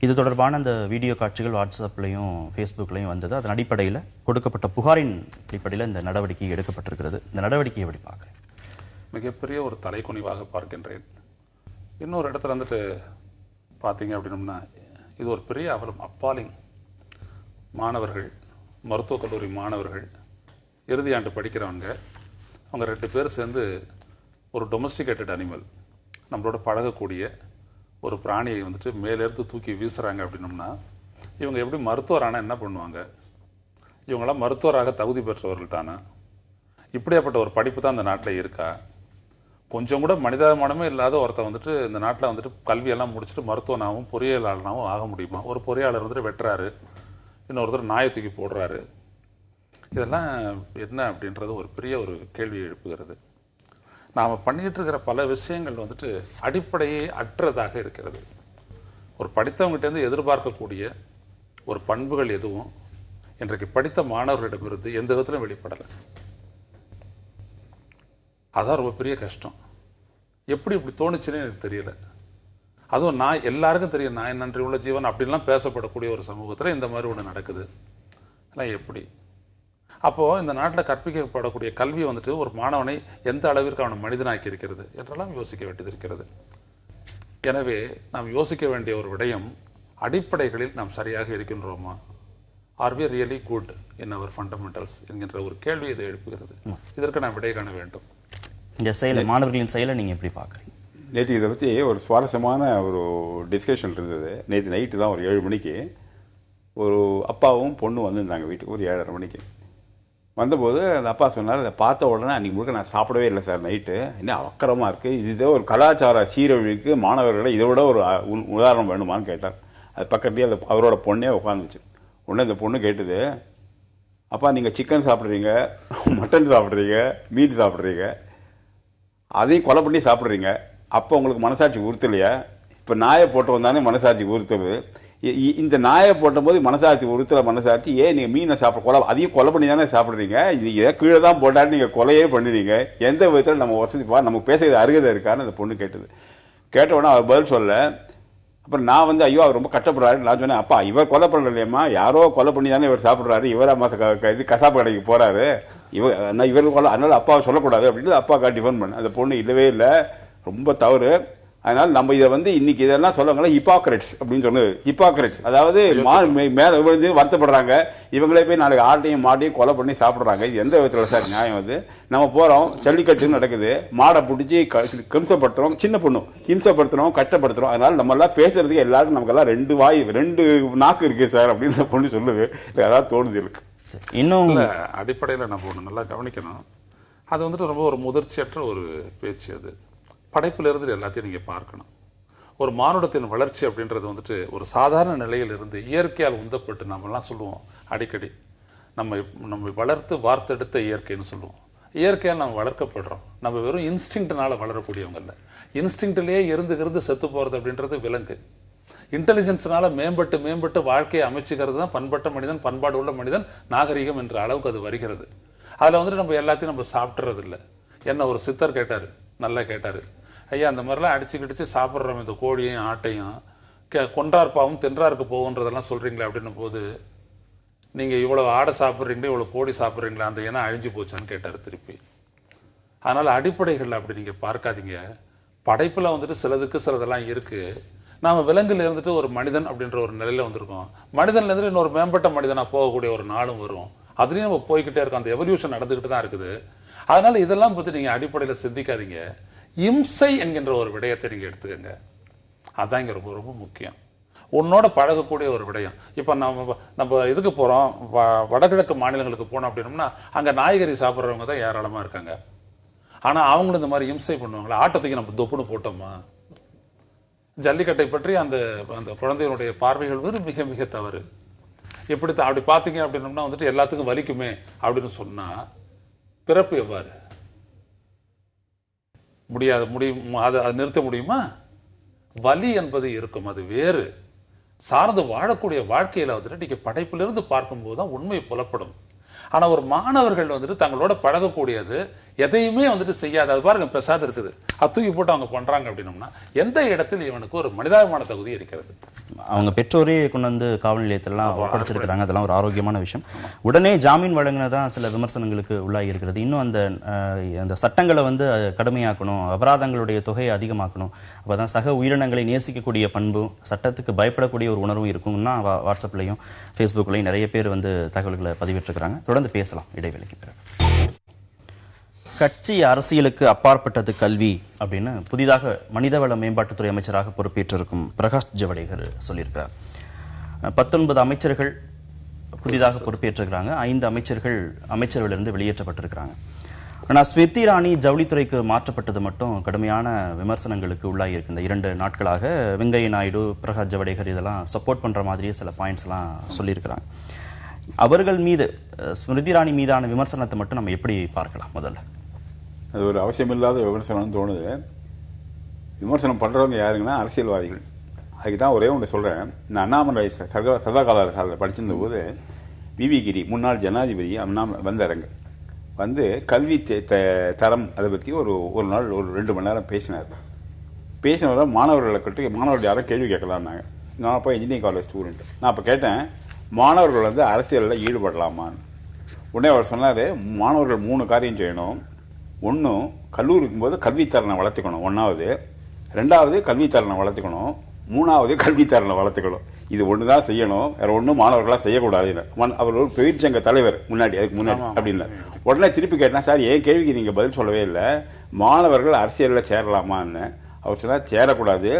இது தொடர்பான அந்த வீடியோ காட்சிகள் வாட்ஸ்அப்லையும் ஃபேஸ்புக்லையும் வந்தது. அதன் அடிப்படையில் கொடுக்கப்பட்ட புகாரின் அடிப்படையில் இந்த நடவடிக்கை எடுக்கப்பட்டிருக்கிறது. இந்த நடவடிக்கையை எப்படி பார்க்குறேன்? மிகப்பெரிய ஒரு தலைக்குனிவாக பார்க்கின்றேன். இன்னொரு இடத்துல வந்துட்டு பார்த்தீங்க அப்படின்னம்னா, இது ஒரு பெரிய அப்பாலிங். மாணவர்கள், மருத்துவக் கல்லூரி மாணவர்கள், இறுதி ஆண்டு படிக்கிறவங்க, அவங்க 2 பேர் சேர்ந்து ஒரு டொமஸ்டிகேட்டட் அனிமல், நம்மளோட பழகக்கூடிய ஒரு பிராணியை வந்துட்டு மேலேருந்து தூக்கி வீசுறாங்க அப்படின்னம்னா, இவங்க எப்படி மருத்துவரானா என்ன பண்ணுவாங்க? இவங்களாம் மருத்துவராக தகுதி பெற்றவர்கள் தானே? இப்படியாப்பட்ட ஒரு படிப்பு தான் இந்த நாட்டில் இருக்கா? கொஞ்சம் கூட மனிதாபிமானமே இல்லாத ஒருத்தர் வந்துட்டு இந்த நாட்டில் வந்துட்டு கல்வியெல்லாம் முடிச்சுட்டு மருத்துவனாகவும் பொறியியலாளனாகவும் ஆக முடியுமா? ஒரு பொறியாளர் வந்துட்டு வெட்டுறாரு, இன்னொருத்தர் நாயை தூக்கி போடுறாரு. இதெல்லாம் என்ன அப்படின்றது ஒரு பெரிய ஒரு கேள்வியை எழுப்புகிறது. நாம் பண்ணிட்டு இருக்கிற பல விஷயங்கள் வந்துட்டு அடிப்படையே அற்றதாக இருக்கிறது. ஒரு படித்தவங்ககிட்டேருந்து எதிர்பார்க்கக்கூடிய ஒரு பண்புகள் எதுவும் இன்றைக்கு படித்த மாணவர்களிடமிருந்து எந்த விதத்திலும் வெளிப்படலை. அதான் ரொம்ப பெரிய கஷ்டம். எப்படி இப்படி தோணுச்சுன்னு எனக்கு தெரியல. அதுவும் நான் எல்லாருக்கும் தெரியும், நான் நன்றி உள்ள ஜீவன் அப்படின்லாம் பேசப்படக்கூடிய ஒரு சமூகத்தில் இந்த மாதிரி ஒன்று நடக்குது. எல்லாம் எப்படி? அப்போ இந்த நாட்டில் கற்பிக்கப்படக்கூடிய கல்வி வந்துட்டு ஒரு மாணவனை எந்த அளவிற்கு அவனை மனிதனாக்கி இருக்கிறது என்றெல்லாம் யோசிக்க வேண்டியது இருக்கிறது. எனவே நாம் யோசிக்க வேண்டிய ஒரு விடயம், அடிப்படைகளில் நாம் சரியாக இருக்கின்றோமா? Are we really good in our fundamentals என்கின்ற ஒரு கேள்வி இதை எழுப்புகிறது. இதற்கு நாம் விடை காண வேண்டும். இந்த செயலை, மாணவர்களின் செயலை நீங்க எப்படி பார்க்குறீங்க? நேற்று இதை பற்றி ஒரு சுவாரஸ்யமான ஒரு டிஸ்கஷன் இருந்தது. நேற்று நைட்டு தான் ஒரு 7 மணிக்கு ஒரு அப்பாவும் பொண்ணும் வந்திருந்தாங்க வீட்டுக்கு. ஒரு 7:30 மணிக்கு வந்தபோது அந்த அப்பா சொன்னார், அதை பார்த்த உடனே அன்றைக்கி முழுக்க நான் சாப்பிடவே இல்லை சார் நைட்டு, என்ன அவக்கரமாக இருக்குது, இதுதான் ஒரு கலாச்சார சீரழிவுக்கு மாணவர்களை இதை விட ஒரு உதாரணம் வேணுமான்னு கேட்டார். அது பக்கத்துலேயே அந்த அவரோட பொண்ணே உட்காந்துச்சு. உடனே இந்த பொண்ணு கேட்டுது, அப்பா நீங்கள் சிக்கன் சாப்பிட்றீங்க, மட்டன் சாப்பிட்றீங்க, மீட் சாப்பிட்றீங்க, அதையும் கொலை பண்ணி சாப்பிட்றீங்க, அப்போ உங்களுக்கு மனசாட்சி உறுத்தலையா? இப்போ நாயை போட்டு வந்தானே மனசாட்சி உறுத்துறது. இந்த நாயை போட்டபோது மனசாட்சி உறுத்தல மனசாட்சி ஏன் நீங்கள் மீனை கொலை அதையும் கொலை பண்ணி தானே சாப்பிட்றீங்க? இது ஏதோ கீழே தான் போட்டாலும் நீங்கள் கொலையே பண்ணுறீங்க. எந்த விதத்தில் நம்ம வசதிப்பா நமக்கு பேசுறது அருகதை இருக்கான்னு அந்த பொண்ணு கேட்டது. கேட்ட உடனே அவர் பதில் சொல்ல. அப்புறம் நான் ஐயோ அவர் ரொம்ப கஷ்டப்படுறாரு. நான் சொன்னேன், அப்பா இவர் கொலை பண்ணலையம்மா, யாரோ கொலை பண்ணி தானே இவர் சாப்பிட்றாரு, இவர் இது கசாப்பு கடைக்கு போறாரு, இவர் கொலை, அதனால அப்பாவை சொல்லக்கூடாது அப்படின்னு அப்பா டிஃபன் பண்ண. அந்த பொண்ணு இல்லவே இல்லை, ரொம்ப தவறு, அதனால நம்ம இதை இன்னைக்கு இதெல்லாம் சொல்லுவாங்களா ஹிப்பாக்ரட்ஸ் அப்படின்னு சொன்னது. ஹிப்பாக்ரட்ஸ் அதாவது மேல வருத்தப்படுறாங்க, இவங்களே போய் நாளைக்கு ஆட்டையும் மாட்டையும் கொலை பண்ணி சாப்பிட்றாங்க. இது எந்த விதத்தில் சார் நியாயம்? நம்ம போறோம், ஜல்லிக்கட்டுன்னு நடக்குது, மாடை பிடிச்சி ஹிம்சப்படுத்துறோம், சின்ன பொண்ணு ஹிம்சப்படுத்துறோம், கஷ்டப்படுத்துறோம். அதனால நம்ம எல்லாம் பேசுறதுக்கு எல்லாருக்கும் நமக்கெல்லாம் ரெண்டு நாக்கு இருக்கு சார் அப்படின்னு அந்த பொண்ணு சொல்லுது. அதாவது தோணுது இருக்கு. இன்னும் அடிப்படையில் நம்ம ஒன்று நல்லா கவனிக்கணும். அது ரொம்ப ஒரு முதிர்ச்சியற்ற ஒரு பேச்சு. அது படைப்பிலிருந்து எல்லாத்தையும் நீங்க பார்க்கணும். ஒரு மானுடத்தின் வளர்ச்சி அப்படின்றது ஒரு சாதாரண நிலையில் இருந்து இயற்கையால் உந்தப்பட்டு நம்ம எல்லாம் சொல்லுவோம் அடிக்கடி, நம்ம வளர்த்து வார்த்தெடுத்த இயற்கைன்னு சொல்லுவோம். இயற்கையால் நம்ம வளர்க்கப்படுறோம். நம்ம வெறும் இன்ஸ்டிங்க்ட்னால வளரக்கூடியவங்க இல்லை. இன்ஸ்டிங்க்ட்லயே இருந்து செத்து போறது அப்படின்றது விலங்கு. இன்டெலிஜென்ஸ்னால மேம்பட்டு வாழ்க்கையை அமைச்சுக்கிறது தான் பண்பட்ட மனிதன், பண்பாடு உள்ள மனிதன், நாகரிகம் என்ற அளவுக்கு அது வருகிறது. அதுல நம்ம எல்லாத்தையும் நம்ம சாப்பிட்றது இல்லை. என்ன ஒரு சித்தர் கேட்டாரு, நல்லா கேட்டாரு, ஐயா அந்த மாதிரிலாம் அடிச்சு சாப்பிட்றோம் இந்த கோழியும் ஆட்டையும், கொன்றார் பாவம் தென்றாருக்கு போகுன்றதெல்லாம் சொல்றீங்களா அப்படின்னும் போது, நீங்க இவ்வளவு ஆடை சாப்பிட்றீங்களே, இவ்வளவு கோழி சாப்பிட்றீங்களா, அந்த இனம் அழிஞ்சு போச்சான்னு கேட்டாரு திருப்பி. அதனால அடிப்படைகள் அப்படி நீங்க பார்க்காதீங்க. படைப்புல சிலதெல்லாம் இருக்கு. நாம விலங்குல இருந்துட்டு ஒரு மனிதன் அப்படின்ற ஒரு நிலையில வந்திருக்கோம். மனிதன்ல இருந்து இன்னொரு மேம்பட்ட மனிதனா போகக்கூடிய ஒரு நாளும் வரும். அதுலயும் நம்ம போய்கிட்டே இருக்கோம். அந்த எவல்யூஷன் நடந்துகிட்டு தான் இருக்குது. அதனால இதெல்லாம் பத்தி நீங்க அடிப்படையில சிந்திக்காதீங்க. இம்சை என்கின்ற ஒரு விடயத்தை நீங்க எடுத்துக்கங்க. அதான் இங்க ரொம்ப ரொம்ப முக்கியம். உன்னோட பழகக்கூடிய ஒரு விடயம். இப்ப நம்ம இதுக்கு போறோம், வடகிழக்கு மாநிலங்களுக்கு போனோம் அப்படின்னோம்னா அங்க நாய்கறி சாப்பிட்றவங்க தான் ஏராளமா இருக்காங்க. ஆனா அவங்களும் இந்த மாதிரி இம்சை பண்ணுவாங்களா? ஆட்டத்துக்கு நம்ம தொப்புன்னு போட்டோமா? ஜல்லிக்கட்டை பற்றி அந்த குழந்தைகளுடைய பார்வைகள் மிக மிக தவறு. எப்படி அப்படி பாத்தீங்க அப்படின்னோம்னா எல்லாத்துக்கும் வலிக்குமே அப்படின்னு சொன்னா பிறப்பு எவ்வாறு முடியும்? அதை நிறுத்த முடியுமா? வலி என்பது இருக்கும், அது வேறு. சார்ந்து வாழக்கூடிய வாழ்க்கையில நீங்க படைப்பிலிருந்து பார்க்கும்போது தான் உண்மை புலப்படும். ஆனா ஒரு மாணவர்கள் தங்களோட பழகக்கூடியது எதையுமே செய்யாத, அது பாருங்க பிரசாத் இருக்குது, தூக்கி போட்டு அவங்க பண்றாங்க அப்படின்னோம்னா எந்த இடத்தில் இவனுக்கு ஒரு மனிதாபிமான தகுதி இருக்கிறது? அவங்க பெற்றோரே கொண்டு வந்து காவல் நிலையத்திலாம் ஒப்படைச்சிருக்கிறாங்க. அதெல்லாம் ஒரு ஆரோக்கியமான விஷயம். உடனே ஜாமீன் வழங்கினதான் சில விமர்சனங்களுக்கு உள்ளாகி இருக்கிறது. இன்னும் அந்த சட்டங்களை கடுமையாக்கணும், அபராதங்களுடைய தொகையை அதிகமாக்கணும். அப்பதான் சக உயிரினங்களை நேசிக்கக்கூடிய பண்பும் சட்டத்துக்கு பயப்படக்கூடிய ஒரு உணர்வும் இருக்கும்னா வாட்ஸ்அப்லையும் ஃபேஸ்புக்லையும் நிறைய பேர் தகவல்களை பதிவிட்டிருக்கிறாங்க. தொடர்ந்து பேசலாம் இடைவெளிக்கு பிறகு. கட்சி அரசியலுக்கு அப்பாற்பட்டது கல்வி அப்படின்னு புதிதாக மனிதவள மேம்பாட்டுத்துறை அமைச்சராக பொறுப்பேற்றிருக்கும் பிரகாஷ் ஜவடேகர் சொல்லியிருக்கிறார். 19 அமைச்சர்கள் புதிதாக பொறுப்பேற்றிருக்கிறாங்க. 5 அமைச்சர்கள் அமைச்சரவையிலிருந்து வெளியேற்றப்பட்டிருக்கிறாங்க. ஆனால் ஸ்மிருதி இரானி ஜவுளித்துறைக்கு மாற்றப்பட்டது மட்டும் கடுமையான விமர்சனங்களுக்கு உள்ளாகி இருக்கு. இந்த 2 நாட்களாக வெங்கையா நாயுடு, பிரகாஷ் ஜவடேகர் இதெல்லாம் சப்போர்ட் பண்ற மாதிரியே சில பாயிண்ட்ஸ் எல்லாம் சொல்லியிருக்கிறாங்க. அவர்கள் மீது, ஸ்மிருதி இரானி மீதான விமர்சனத்தை மட்டும் நம்ம எப்படி பார்க்கலாம்? முதல்ல அது ஒரு அவசியமில்லாத விமர்சனம்னு தோணுது. விமர்சனம் பண்ணுறவங்க யாருங்கன்னா அரசியல்வாதிகள். அதுக்கு தான் ஒரே ஒன்று சொல்கிறேன். நான் அண்ணாமலை சதாகால சாரில் படிச்சிருந்த போது விவி கிரி முன்னாள் ஜனாதிபதி வந்தாருங்க. கல்வி தரம் அதை பற்றி ஒரு நாள் ஒரு 2 மணி நேரம் பேசினவரை மாணவர்கள் யாரும் கேள்வி கேட்கலான்னாங்க. நான் அப்போ இன்ஜினியரிங் காலேஜ் ஸ்டூடெண்ட். நான் அப்போ கேட்டேன், மாணவர்கள் அரசியலில் ஈடுபடலாமான்னு. உடனே அவர் சொன்னார், மாணவர்கள் 3 காரியம் செய்யணும். 1, கல்லூரி இருக்கும்போது கல்வித்தரனை வளர்த்துக்கணும். 1வது. 2வது கல்வித்தரனை வளர்த்துக்கணும். 3வது கல்வித்தரனை வளர்த்துக்கணும். இது ஒன்று தான் செய்யணும், வேற ஒன்றும் மாணவர்களாக செய்யக்கூடாது. அவர் ஒரு தொழிற்சங்க தலைவர் அதுக்கு முன்னாடி அப்படின்னு. உடனே திருப்பி கேட்டேன், சார் ஏன் கேள்விக்கு நீங்கள் பதில் சொல்லவே இல்லை, மாணவர்கள் அரசியலில் சேரலாமான்னு. அவர் சொன்னார், சேரக்கூடாது.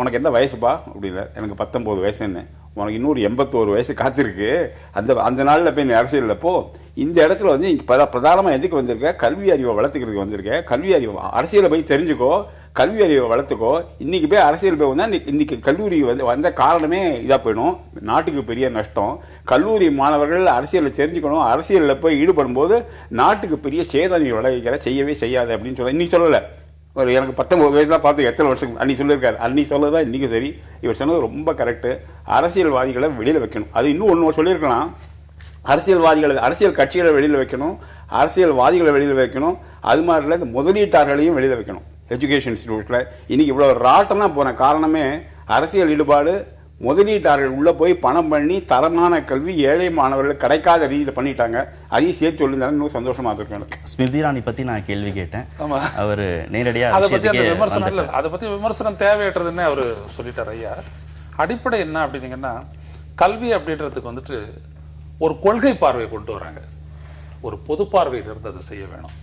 உனக்கு என்ன வயசுப்பா அப்படின்னா, எனக்கு 19 வயசுன்னு. உனக்கு இன்னொரு 81 வயசு காத்திருக்கு. அந்த நாளில் போய் நீ அரசியலில் போ. இந்த இடத்துல பிரதானமாக எதுக்கு வந்திருக்க? கல்வி அறிவை வளர்த்துக்கிறதுக்கு வந்திருக்க. கல்வி அறிவு அரசியலை போய் தெரிஞ்சுக்கோ. கல்வி அறிவை வளர்த்துக்கோ. இன்னைக்கு போய் அரசியல் போய் வந்தால் இன்னைக்கு கல்லூரி வந்த காரணமே இதாக போயிடும், நாட்டுக்கு பெரிய நஷ்டம். கல்லூரி மாணவர்கள் அரசியலில் தெரிஞ்சுக்கணும், அரசியலில் போய் ஈடுபடும் போது நாட்டுக்கு பெரிய சேதனை விளைவிக்கிற செய்யவே செய்யாது அப்படின்னு சொல்ல இன்னைக்கு சொல்லலை. ஒரு எனக்கு 19 வயசுலாம் பார்த்து எத்தனை வருஷம் அன்னி சொல்லியிருக்காரு. அன்னி சொல்லதான் இன்றைக்கும் சரி, இவர் சொன்னது ரொம்ப கரெக்டு. அரசியல்வாதிகளை வெளியில் வைக்கணும். அது இன்னும் ஒன்று சொல்லியிருக்கலாம், அரசியல் கட்சிகளை வெளியில் வைக்கணும், அரசியல்வாதிகளை வெளியில் வைக்கணும். அது மாதிரி இல்லை, இந்த முதலீட்டாளர்களையும் வெளியில் வைக்கணும். எஜுகேஷன் இன்ஸ்டிடியூட்டில் இன்னைக்கு இவ்வளோ ராட்டம்னா போன காரணமே அரசியல் ஈடுபாடு. முதலீட்டாளர்கள் உள்ளே போய் பணம் பண்ணி தரமான கல்வி ஏழை மாணவர்கள் கிடைக்காத ரீதியில் பண்ணிட்டாங்க. அதையும் சேர்த்து சொல்லியிருந்தாலும் இன்னும் சந்தோஷமாக இருக்கும். ஸ்மிருதி இரானி பற்றி நான் கேள்வி கேட்டேன், அவர் அதை நேரடியாக பற்றி விமர்சனம் தேவையற்றதுன்னு அவர் சொல்லிட்டார். ஐயா, அடிப்படை என்ன அப்படின்னீங்கன்னா, கல்வி அப்படின்றதுக்கு வந்துட்டு ஒரு கொள்கை பார்வையை கொண்டு வராங்க. ஒரு பொது பார்வையில் இருந்து அதை செய்ய வேணும்.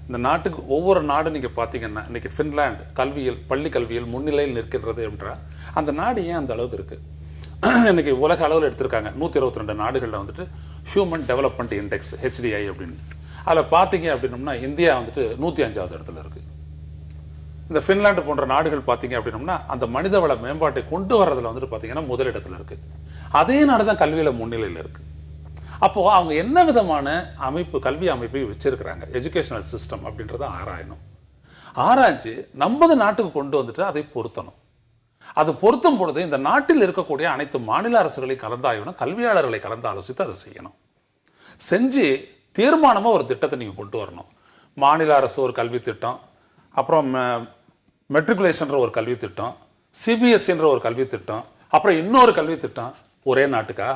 இந்த நாட்டுக்கு ஒவ்வொரு நாடு நீங்க பாத்தீங்கன்னா, இன்னைக்கு பின்லாந்து கல்வியில் பள்ளி கல்வியில் முன்னிலையில் நிற்கின்றது என்றால் அந்த நாடு ஏன் அந்த அளவுக்கு இருக்கு? இன்னைக்கு உலக அளவில் எடுத்திருக்காங்க 122 நாடுகளில் வந்துட்டு ஹியூமன் டெவலப்மெண்ட் இண்டெக்ஸ் HDI அப்படின்னு. அதில் பார்த்தீங்க அப்படின்னம்னா இந்தியா வந்துட்டு 105வது இடத்துல இருக்கு. இந்த பின்லாந்து போன்ற நாடுகள் பார்த்தீங்க அப்படின்னம்னா அந்த மனிதவள மேம்பாட்டை கொண்டு வர்றதுல வந்துட்டு பார்த்தீங்கன்னா முதலிடத்துல இருக்கு. அதே நாடு தான் கல்வியில முன்னிலையில் இருக்கு. அப்போ அவங்க என்ன விதமான அமைப்பு, கல்வி அமைப்பை வச்சிருக்கிறாங்க, எஜுகேஷனல் சிஸ்டம் அப்படின்றத ஆராயணும். ஆராய்ச்சி நமது நாட்டுக்கு கொண்டு வந்துட்டு அதை பொருத்தணும். அது பொருத்தும் பொழுது இந்த நாட்டில் இருக்கக்கூடிய அனைத்து மாநில அரசுகளை கலந்தாய்வணும், கல்வியாளர்களை கலந்து ஆலோசித்து அதை செய்யணும். செஞ்சு தீர்மானமா ஒரு திட்டத்தை நீங்க கொண்டு வரணும். மாநில அரசு ஒரு கல்வி திட்டம், அப்புறம் மெட்ரிகுலேஷன் ஒரு கல்வி திட்டம், CBSE ஒரு கல்வி திட்டம், அப்புறம் இன்னொரு கல்வி திட்டம். ஒரே நாட்டுக்கா?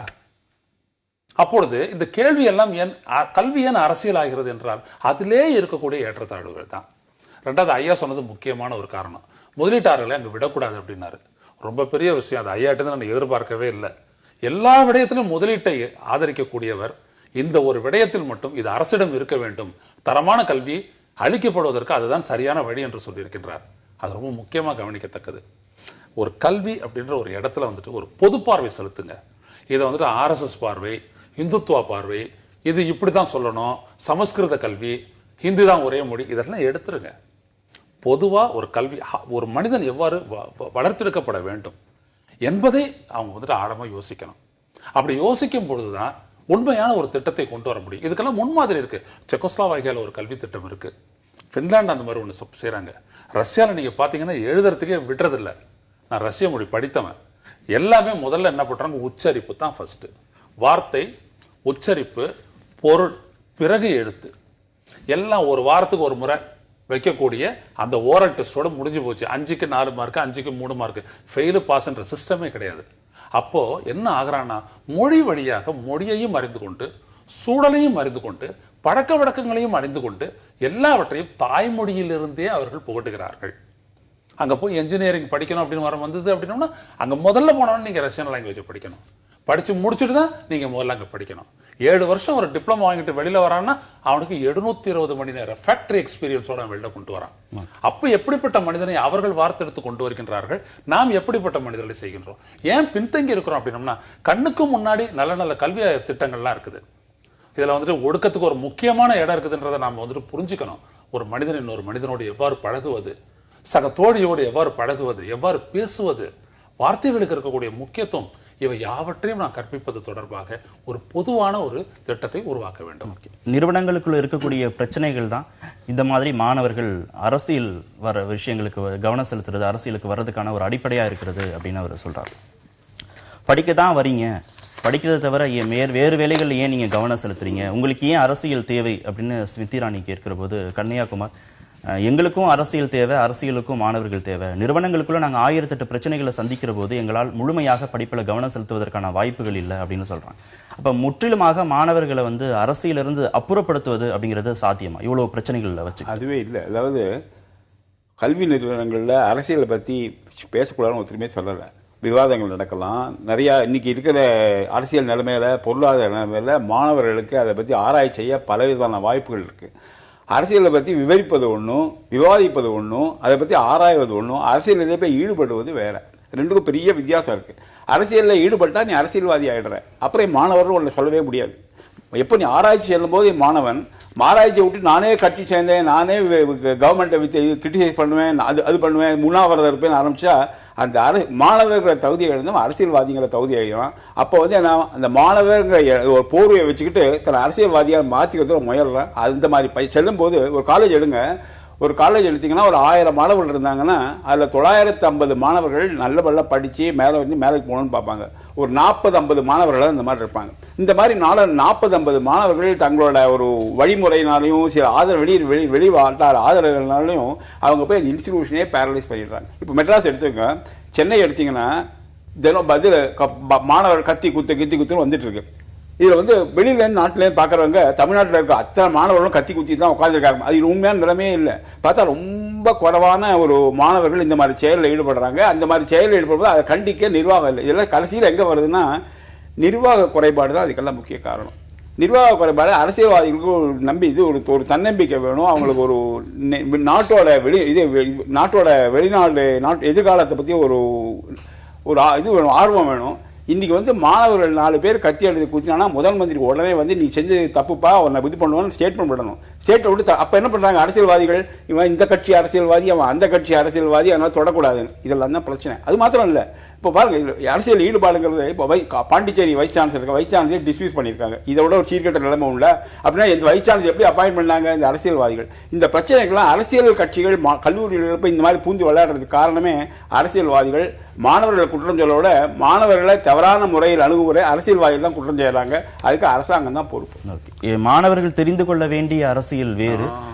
அப்பொழுது இந்த கேள்வி எல்லாம் ஏன் கல்வி ஏன் அரசியல் ஆகிறது என்றால் அதிலே இருக்கக்கூடிய ஏற்றத்தாழ்வுகள் தான். ரெண்டாவது, ஐயா சொன்னது முக்கியமான ஒரு காரணம், முதலீட்டாளர்களை அங்கு விடக்கூடாது அப்படின்னாரு. ரொம்ப பெரிய விஷயம். அது ஐயாட்டு நான் எதிர்பார்க்கவே இல்லை. எல்லா விடயத்திலும் முதலீட்டை ஆதரிக்கக்கூடியவர் இந்த ஒரு விடயத்தில் மட்டும் இது அரசிடம் இருக்க வேண்டும், தரமான கல்வி அளிக்கப்படுவதற்கு அதுதான் சரியான வழி என்று சொல்லியிருக்கின்றார். அது ரொம்ப முக்கியமாக கவனிக்கத்தக்கது. ஒரு கல்வி அப்படின்ற ஒரு இடத்துல வந்துட்டு ஒரு பொது பார்வை செலுத்துங்க. இதை வந்துட்டு RSS பார்வை, இந்துத்துவ பார்வை, இது இப்படிதான் சொல்லணும், சமஸ்கிருத கல்வி, ஹிந்தி தான் ஒரே மொழி, இதெல்லாம் எடுத்துருங்க. பொதுவா ஒரு கல்வி, ஒரு மனிதன் எவ்வாறு வளர்த்தெடுக்கப்பட வேண்டும் என்பதை அவங்க வந்துட்டு ஆழமா யோசிக்கணும். அப்படி யோசிக்கும் பொழுதுதான் உண்மையான ஒரு திட்டத்தை கொண்டு வர முடியும். இதுக்கெல்லாம் முன்மாதிரி இருக்கு. செக்கோஸ்லோவாக்கியால ஒரு கல்வி திட்டம் இருக்கு, பின்லாந்து அந்த மாதிரி ஒன்று செய்யறாங்க. ரஷ்யாவில் நீங்க பாத்தீங்கன்னா எழுதுறதுக்கே விடுறதில்லை. நான் ரஷ்ய மொழி படித்தவன். எல்லாமே முதல்ல என்ன பண்றாங்க, உச்சரிப்பு தான் ஃபர்ஸ்ட். வார்த்தை, உச்சரிப்பு, பொருள், பிறகு எழுத்து. எல்லாம் ஒரு வாரத்துக்கு ஒரு முறை வைக்கக்கூடிய அந்த ஓரல் டெஸ்டோட முடிஞ்சு போச்சு. 5க்கு 4 மார்க், 5க்கு 3 மார்க், ஃபெயிலு பாஸ்ன்ற சிஸ்டமே கிடையாது. அப்போ என்ன ஆகுறான்னா, மொழி வழியாக மொழியையும் அறிந்து கொண்டு, சூழலையும் அறிந்து கொண்டு, பழக்க வழக்கங்களையும் அறிந்து கொண்டு, எல்லாவற்றையும் தாய்மொழியிலிருந்தே அவர்கள் புகட்டுகிறார்கள். அங்க போய் என்ஜினியரிங் படிக்கணும் அப்படின்னு வந்தது அப்படின்னா, அங்க முதல்ல போனோம்னு நீங்க ரஷ்யன் லாங்குவேஜ் படிக்கணும். படிச்சு முடிச்சுட்டு தான் நீங்க முதல்ல அங்க படிக்கணும். 7 வருஷம் ஒரு டிப்ளமா வாங்கிட்டு வெளியில வரான்னா அவனுக்கு 720 மணி நேரம் ஃபேக்டரி எக்ஸ்பீரியன்ஸோட வெளில கொண்டு வரான். அப்ப எப்படிப்பட்ட மனிதனை அவர்கள் வார்த்தெடுத்து கொண்டு வருகின்றார்கள், நாம் எப்படிப்பட்ட மனிதர்களை செய்கின்றோம்? ஏன் பின்தங்கி இருக்கிறோம் அப்படின்னம்னா, கண்ணுக்கு முன்னாடி நல்ல நல்ல கல்வி திட்டங்கள்லாம் இருக்குது. இதுல வந்துட்டு ஒடுக்கத்துக்கு ஒரு முக்கியமான இடம் இருக்குதுன்றதை நாம வந்துட்டு புரிஞ்சுக்கணும். ஒரு மனிதன் இன்னொரு மனிதனோடு எவ்வாறு பழகுவது, சக தோழியோடு எவ்வாறு பழகுவது, எவ்வாறு பேசுவது, வார்த்தைகளுக்கு இருக்கக்கூடிய முக்கியத்துவம், இவை யாவற்றையும் நான் கற்பிப்பது தொடர்பாக ஒரு பொதுவான ஒரு திட்டத்தை உருவாக்க வேண்டும். நிறுவனங்களுக்குள்ள இருக்கக்கூடிய பிரச்சனைகள் தான் இந்த மாதிரி மாணவர்கள் அரசியல் வர விஷயங்களுக்கு கவனம் செலுத்துறது, அரசியலுக்கு வர்றதுக்கான ஒரு அடிப்படையா இருக்கிறது அப்படின்னு அவர் சொல்றாரு. படிக்க தான் வரீங்க, படிக்கிறத தவிர வேறு வேலைகள் ஏன் நீங்க கவனம் செலுத்துறீங்க, உங்களுக்கு ஏன் அரசியல் தேவை அப்படின்னு ஸ்மிருதி இரானி கேட்கிற போது கன்னியாகுமார், எங்களுக்கும் அரசியல் தேவை, அரசியலுக்கும் மாணவர்கள் தேவை. நிறுவனங்களுக்குள்ள நாங்கள் 1008 பிரச்சனைகளை சந்திக்கிற போது எங்களால் முழுமையாக படிப்பில் கவனம் செலுத்துவதற்கான வாய்ப்புகள் இல்லை அப்படின்னு சொல்றாங்க. அப்ப முற்றிலுமாக மாணவர்களை அரசியலிருந்து அப்புறப்படுத்துவது அப்படிங்கிறது சாத்தியமா இவ்வளவு பிரச்சனைகள்ல வச்சு? அதுவே இல்லை. அதாவது கல்வி நிறுவனங்களில் அரசியலை பற்றி பேசக்கூடாதுன்னு ஒருத்தருமே சொல்லலை. விவாதங்கள் நடக்கலாம். நிறையா இன்னைக்கு இருக்கிற அரசியல் நிலைமையில, பொருளாதார நிலைமையில மாணவர்களுக்கு அதை பற்றி ஆராய்ச்சி செய்ய பலவிதமான வாய்ப்புகள் இருக்கு. அரசியலை பற்றி விவரிப்பது ஒன்றும், விவாதிப்பது ஒன்றும், அதை பற்றி ஆராய்வது ஒன்றும், அரசியலிலே போய் ஈடுபடுவது வேற. ரெண்டுக்கும் பெரிய வித்தியாசம் இருக்கு. அரசியலில் ஈடுபட்டா நீ அரசியல்வாதி ஆயிடுற, அப்புறம் மாணவர்கள் ஒன்று சொல்லவே முடியாது. எப்போ நீ ஆராய்ச்சி செல்லும்போது மாணவன் ஆராய்ச்சியை விட்டு நானே கட்சி சேர்ந்தேன், நானே கவர்மெண்ட்டை வச்சு கிரிட்டிசைஸ் பண்ணுவேன், அது பண்ணுவேன், முன்னாவரதா இருப்பேன்னு ஆரம்பிச்சா அந்த மாணவர்களை தகுதி எழுதும் அரசியல்வாதிகளை தகுதி எழுதும். அப்போ வந்து அந்த மாணவர்கிற ஒரு போர்வையை வச்சுக்கிட்டு தன் அரசியல்வாதியாக மாற்றிக்கிறது முயல்றேன். அந்த மாதிரி செல்லும் போது ஒரு காலேஜ் எடுங்க, ஒரு காலேஜ் எடுத்தீங்கன்னா ஒரு 1000 மாணவர்கள் இருந்தாங்கன்னா அதில் 950 மாணவர்கள் நல்ல படித்து மேலே போகணும்னு பார்ப்பாங்க. ஒரு 40-50 மாணவர்கள் இந்த மாதிரி இருப்பாங்க. இந்த மாதிரி 40-50 மாணவர்கள் தங்களோட ஒரு வழிமுறையினாலையும் சில வெளி வட்டார ஆதரவுனாலையும் அவங்க போய் அந்த இன்ஸ்டிடியூஷனே பேரலைஸ் பண்ணிடுறாங்க. இப்போ மெட்ராஸ் எடுத்துக்கோங்க, சென்னை எடுத்தீங்கன்னா தினம் பதில் மாணவர்கள் கத்தி குத்துன்னு வந்துட்டு இருக்கு. இதுல வந்து வெளியிலேருந்து நாட்டிலேருந்து பார்க்குறவங்க தமிழ்நாட்டில் இருக்க அத்தனை மாணவர்களும் கத்தி குத்தி தான் உட்காந்துருக்காங்க. அது உண்மையான நிலைமையே இல்லை. பார்த்தா ரொம்ப குறைவான ஒரு மாணவர்கள் இந்த மாதிரி செயலில் ஈடுபடுறாங்க. அந்த மாதிரி செயலில் ஈடுபடும்போது அதை கண்டிக்க நிர்வாகம் இல்லை. இதெல்லாம் கடைசியில் எங்கே வருதுன்னா நிர்வாக குறைபாடு தான் அதுக்கெல்லாம் முக்கிய காரணம். நிர்வாக குறைபாடு அரசியல்வாதிகளுக்கு நம்பி இது ஒரு தன்னம்பிக்கை வேணும். அவங்களுக்கு ஒரு நாட்டோட வெளிநாடு எதிர்காலத்தை பற்றி ஒரு இது வேணும், ஆர்வம் வேணும். இன்னைக்கு வந்து மாணவர்கள் 4 பேர் கத்தி எடுத்து குத்தினா முதல் மந்திரி உடனே வந்து நீ செஞ்சு தப்புப்பா உன்னை இது பண்ணுவான்னு ஸ்டேட்மெண்ட் விடணும். ஸ்டேட்டை விட்டு அப்ப என்ன பண்றாங்க அரசியல்வாதிகள், இவன் இந்த கட்சி அரசியல்வாதி, அவன் அந்த கட்சி அரசியல்வாதி, அதனால தொடக்கூடாதுன்னு. இதெல்லாம் தான் பிரச்சனை. அது மாத்திரம் இல்லை, இப்போ பாருங்க அரசியல் ஈடுபாடுங்கிறது இப்போ பாண்டிச்சேரி வைஸ் சான்சலர் டிஸ்மிஸ் பண்ணியிருக்காங்க. இதோட ஒரு சீர்கட்ட நிலைமை உள்ள அப்படின்னா இந்த வைஸ் சான்சலர் எப்படி அப்பாயின்ட் பண்ணாங்க இந்த அரசியல்வாதிகள். இந்த பிரச்சனைகள்லாம் அரசியல் கட்சிகள் கல்லூரிகள் போய் இந்த மாதிரி பூந்து விளையாடுறதுக்கு காரணமே அரசியல்வாதிகள். மாணவர்களை குற்றம் சொல்லோட மாணவர்களை தவறான முறையில் அணுகுமுறை அரசியல்வாதிகள் தான் குற்றம் செய்யறாங்க. அதுக்கு அரசாங்கம் தான் பொறுப்பு. மாணவர்கள் தெரிந்து கொள்ள வேண்டிய அரசியல் வேறு,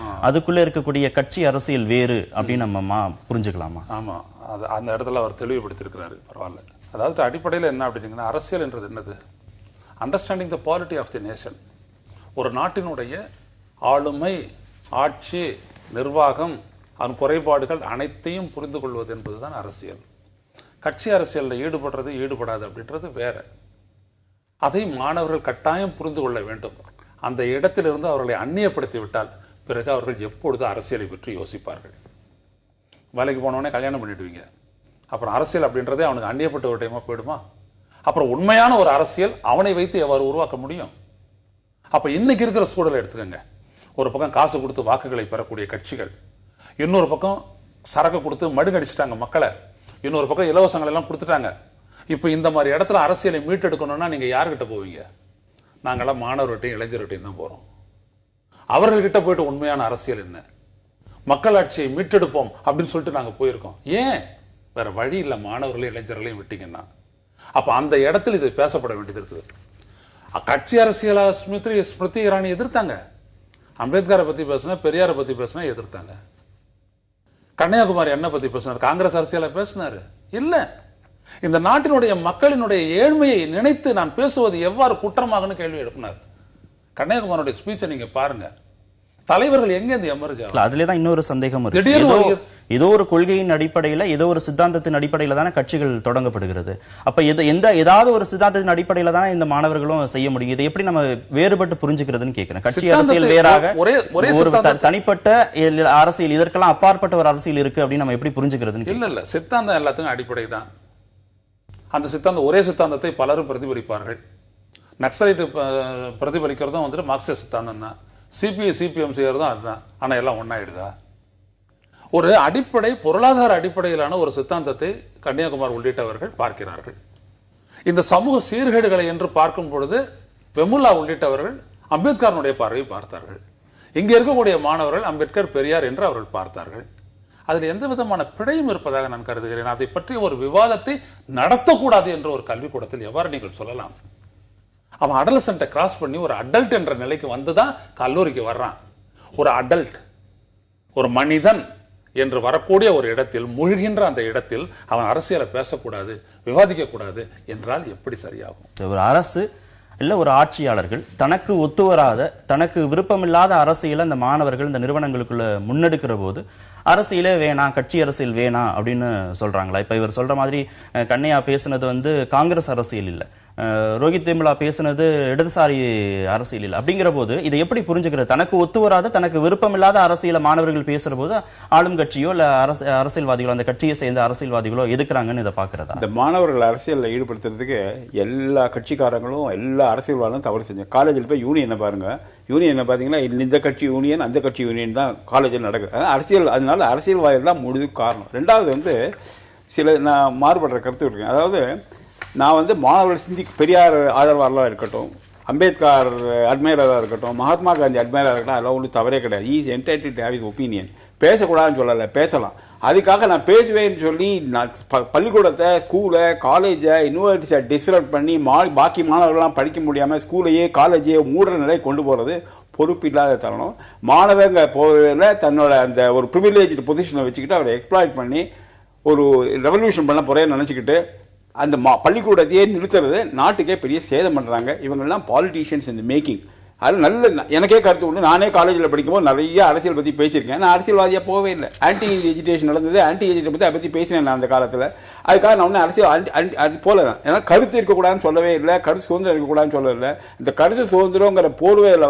அதுக்குள்ள இருக்கக்கூடிய கட்சி அரசியல் வேறு அப்படின்னு நம்ம புரிஞ்சுக்கலாமா? ஆமா, அந்த இடத்துல அவர் தெளிவுபடுத்திருக்கிறாரு. பரவாயில்ல. அதாவது அடிப்படையில் என்ன அப்படின்னா அரசியல் என்றது என்னது? Understanding the polity of the nation. ஒரு நாட்டினுடைய ஆளுமை, ஆட்சி, நிர்வாகம், அதன் குறைபாடுகள் அனைத்தையும் புரிந்து கொள்வது என்பதுதான் அரசியல். கட்சி அரசியலில் ஈடுபடாது அப்படின்றது வேற. அதை மாணவர்கள் கட்டாயம் புரிந்து கொள்ள வேண்டும். அந்த இடத்திலிருந்து அவர்களை அந்நியப்படுத்தி விட்டால் பிறகு அவர்கள் எப்பொழுது அரசியலை பற்றி யோசிப்பார்கள். வேலைக்கு போனவனே கல்யாணம் பண்ணிடுவீங்க, அப்புறம் அரசியல் அப்படின்றதே அவனுக்கு அந்நியப்பட்ட ஒரு டைமா போயிடுமா? அப்புறம் உண்மையான ஒரு அரசியல் அவனை வைத்து எவ்வாறு உருவாக்க முடியும்? அப்ப இன்னைக்கு இருக்கிற சூழலை எடுத்துக்கங்க. ஒரு பக்கம் காசு கொடுத்து வாக்குகளை பெறக்கூடிய கட்சிகள், இன்னொரு பக்கம் சரக்கு கொடுத்து மடுங்கடிச்சிட்டாங்க மக்களை, இன்னொரு பக்கம் இலவசங்கள் எல்லாம் கொடுத்துட்டாங்க. இப்ப இந்த மாதிரி இடத்துல அரசியலை மீட்டெடுக்கணும்னா நீங்க யார்கிட்ட போவீங்க? நாங்கெல்லாம் மாணவர்கிட்டையும் இளைஞர்கிட்டையும் தான் போறோம். அவர்கள்கிட்ட போயிட்டு உண்மையான அரசியல் என்ன, மக்களாட்சியை மீட்டெடுப்போம் அப்படின்னு சொல்லிட்டு நாங்க போயிருக்கோம். ஏன்? வேற வழி இல்ல. மாணவர்களையும் இளைஞர்களையும் விட்டீங்கன்னா அப்ப அந்த இடத்துல இது பேசப்பட வேண்டியது இருக்குது. கட்சி அரசியலா ஸ்மிருதி இரானி எதிர்த்தாங்க. அம்பேத்கரை பத்தி பேசினா, பெரியாரை பத்தி பேசினா எதிர்த்தாங்க. கன்னியாகுமரி என்ன பத்தி பேசினார்? காங்கிரஸ் அரசியல பேசினாரு இல்ல. இந்த நாட்டினுடைய மக்களினுடைய ஏழ்மையை நினைத்து நான் பேசுவது எவ்வாறு குற்றமாகனு கேள்வி எழுப்பினார். கன்னியாகுமரியுடைய ஸ்பீச்சை நீங்க பாருங்க. தலைவர்கள் எங்க இந்த எமர்ஜ் ஆகும்? அதுலதான் இன்னொரு சந்தேகம் இருக்கு. ஏதோ ஒரு கொள்கையின் அடிப்படையில, ஏதோ ஒரு சித்தாந்தத்தின் அடிப்படையில தானே கட்சிகள் தொடங்கப்படுகிறது. அப்ப ஏதாவது ஒரு சித்தாந்தத்தின் அடிப்படையில தானே இந்த மாணவர்களும் செய்ய முடியும். இதை எப்படி நம்ம வேறுபட்டு புரிஞ்சுக்கிறதுன்னு கேட்கிறேன். கட்சி அரசியல் வேறாக, ஒரு தனிப்பட்ட அரசியல், இதற்கெல்லாம் அப்பாற்பட்ட ஒரு அரசியல் இருக்கு அப்படின்னு நம்ம எப்படி புரிஞ்சுக்கிறதுன்னு? இல்ல சித்தாந்தம் எல்லாத்துக்கும் அடிப்படை தான். அந்த சித்தாந்தம் ஒரே சித்தாந்தத்தை பலரும் பிரதிபலிப்பார்கள். நக்சலைட் பிரதிபலிக்கிறதும் வந்துட்டு மார்க்சிஸ்ட் சித்தாந்தம் தான். சிபிஎம் செய்யறதும் அதுதான். ஆனா எல்லாம் ஒன்னாயிடுதா? ஒரு அடிப்படை பொருளாதார அடிப்படையிலான ஒரு சித்தாந்தத்தை கன்னியாகுமரி உள்ளிட்டவர்கள் பார்க்கிறார்கள். இந்த சமூக சீர்கேடுகளை என்று பார்க்கும் பொழுது வெமுல்லா உள்ளிட்டவர்கள் அம்பேத்கருடைய பார்வையை பார்த்தார்கள். இங்க இருக்கக்கூடிய மாணவர்கள் அம்பேத்கர், பெரியார் என்று அவர்கள் பார்த்தார்கள். அதில் எந்த விதமான பிழையும் இருப்பதாக நான் கருதுகிறேன். அதை பற்றி ஒரு விவாதத்தை நடத்தக்கூடாது என்ற ஒரு கல்விக்கூடத்தில் எவ்வாறு நீங்கள் சொல்லலாம்? அவன் அடலசன்ட்டை கிராஸ் பண்ணி ஒரு அடல்ட் என்ற நிலைக்கு வந்துதான் கல்லூரிக்கு வர்றான். ஒரு அடல்ட், ஒரு மனிதன் என்று வரக்கூடிய ஒரு இடத்தில், முழுகின்ற அந்த இடத்தில் அவன் அரசியலை பேசக்கூடாது, விவாதிக்க கூடாது என்றால் எப்படி சரியாகும்? ஒரு அரசு இல்ல ஒரு ஆட்சியாளர்கள் தனக்கு ஒத்து வராத, தனக்கு விருப்பமில்லாத அரசியலை அந்த மாணவர்கள் இந்த நிறுவனங்களுக்குள்ள முன்னெடுக்கிற போது அரசியலே வேணாம், கட்சி அரசியல் வேணாம் அப்படின்னு சொல்றாங்களா? இப்ப இவர் சொல்ற மாதிரி கண்ணையா பேசுனது காங்கிரஸ் அரசியல் இல்ல, ரோஹித் வேமுலா பேசுனது இடதுசாரி அரசியல் அப்படிங்கிற போது இதை எப்படி புரிஞ்சுக்கிறது? தனக்கு ஒத்து வராத, தனக்கு விருப்பம் இல்லாத அரசியல மாணவர்கள் பேசுற போது ஆளும் கட்சியோ இல்ல அரசியல்வாதிகளோ, அந்த கட்சியை சேர்ந்த அரசியல்வாதிகளோ எதுக்குறாங்கன்னு இதை பாக்குறதா? இந்த மாணவர்கள் அரசியலில் ஈடுபடுத்துறதுக்கு எல்லா கட்சிக்காரங்களும் எல்லா அரசியல்வாதிகளும் தவறு செஞ்சாங்க. காலேஜில் போய் யூனியனை பாருங்க, யூனியனை பார்த்தீங்கன்னா இந்த கட்சி யூனியன் அந்த கட்சி யூனியன் தான் காலேஜில் நடக்குது. அரசியல், அதனால அரசியல்வாதிகள் தான் முழுது காரணம். ரெண்டாவது வந்து சில நான் மாறுபடுற கருத்து இருக்கேன். அதாவது நான் மாணவர்கள் பெரியார் ஆதரவாளராக இருக்கட்டும், அம்பேத்கர் அட்மையராக இருக்கட்டும், மகாத்மா காந்தி அட்மையராக இருக்கட்டும், அதெல்லாம் ஒன்றும் தவறே கிடையாது. He's entitled to have his opinion. பேசக்கூடாதுன்னு சொல்லலை, பேசலாம். அதுக்காக நான் பேசுவேன்னு சொல்லி நான் பள்ளிக்கூடத்தை, ஸ்கூலை, காலேஜை, யூனிவர்சிட்டியை டிஸ்டர்ப் பண்ணி பாக்கி மாணவர்கள்லாம் படிக்க முடியாமல் ஸ்கூலையே காலேஜையே மூடுற நிலை கொண்டு போகிறது பொறுப்பு இல்லாத தரணும். மாணவங்க போகிறதுல தன்னோட அந்த ஒரு ப்ரிவிலேஜ் பொசிஷனை வச்சுக்கிட்டு அவரை எக்ஸ்ப்ளாய்ட் பண்ணி ஒரு ரெவல்யூஷன் பண்ண போறேன்னு நினச்சிக்கிட்டு அந்த பள்ளிக்கூடத்தையே நிறுத்துறது நாட்டுக்கே பெரிய சேதம் பண்ணுறாங்க. இவங்கெல்லாம் பாலிட்டிஷியன்ஸ் இந்த மேக்கிங். அது நல்ல எனக்கே கருத்து உண்டு. நானே காலேஜில் படிக்கும்போது நிறைய அரசியல் பற்றி பேசியிருக்கேன். நான் அரசியல்வாதியாக போகவே இல்லை. ஆன்டி எஜுகேஷன் நடந்தது, ஆன்டி எஜுகேஷன் பற்றி அதை பற்றி பேசினேன் நான் அந்த காலத்தில். அதுக்காக நான் ஒன்றும் அரசியல் அது போல தான். ஏன்னா கருத்து இருக்கக்கூடாதுன்னு சொல்லவே இல்லை, கருத்து சுதந்திரம் இருக்கக்கூடாதுன்னு சொல்லலை. இந்த கருத்து சுதந்திரங்கிற போர்வையில்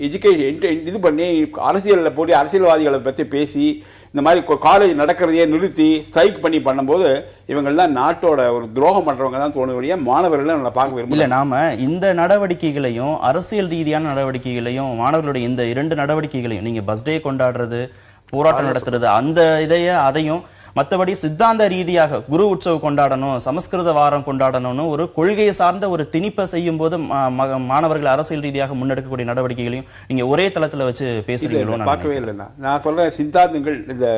எஜுகேஷன் இது பண்ணி அரசியலில் போய் அரசியல்வாதிகளை பற்றி பேசி இந்த மாதிரி காலேஜ் நடக்கிறதையே நிறுத்தி ஸ்ட்ரைக் பண்ணி பண்ணும்போது இவங்கெல்லாம் நாட்டோட ஒரு துரோகம் பண்றவங்க தான் தோணுவடியா மாணவர்கள் நல்லா பார்க்க விரும்பல. நாம இந்த நடவடிக்கைகளையும் அரசியல் ரீதியான நடவடிக்கைகளையும் மாணவர்களுடைய இந்த 2 நடவடிக்கைகளையும், நீங்க பஸ் டே கொண்டாடுறது, போராட்டம் நடத்துறது, அந்த அதையும் மற்றபடி சித்தாந்த ரீதியாக குரு உற்சவ் கொண்டாடணும், சமஸ்கிருத வாரம் கொண்டாடணும்னு ஒரு கொள்கையை சார்ந்த ஒரு திணிப்பை செய்யும் போது மாணவர்கள் அரசியல் ரீதியாக முன்னெடுக்கக்கூடிய நடவடிக்கைகளையும் நீங்க ஒரே தளத்துல வச்சு பேசுறீங்களோ? பார்க்கவே இல்லைன்னா நான் சொல்றேன், சித்தாந்தங்கள் இந்த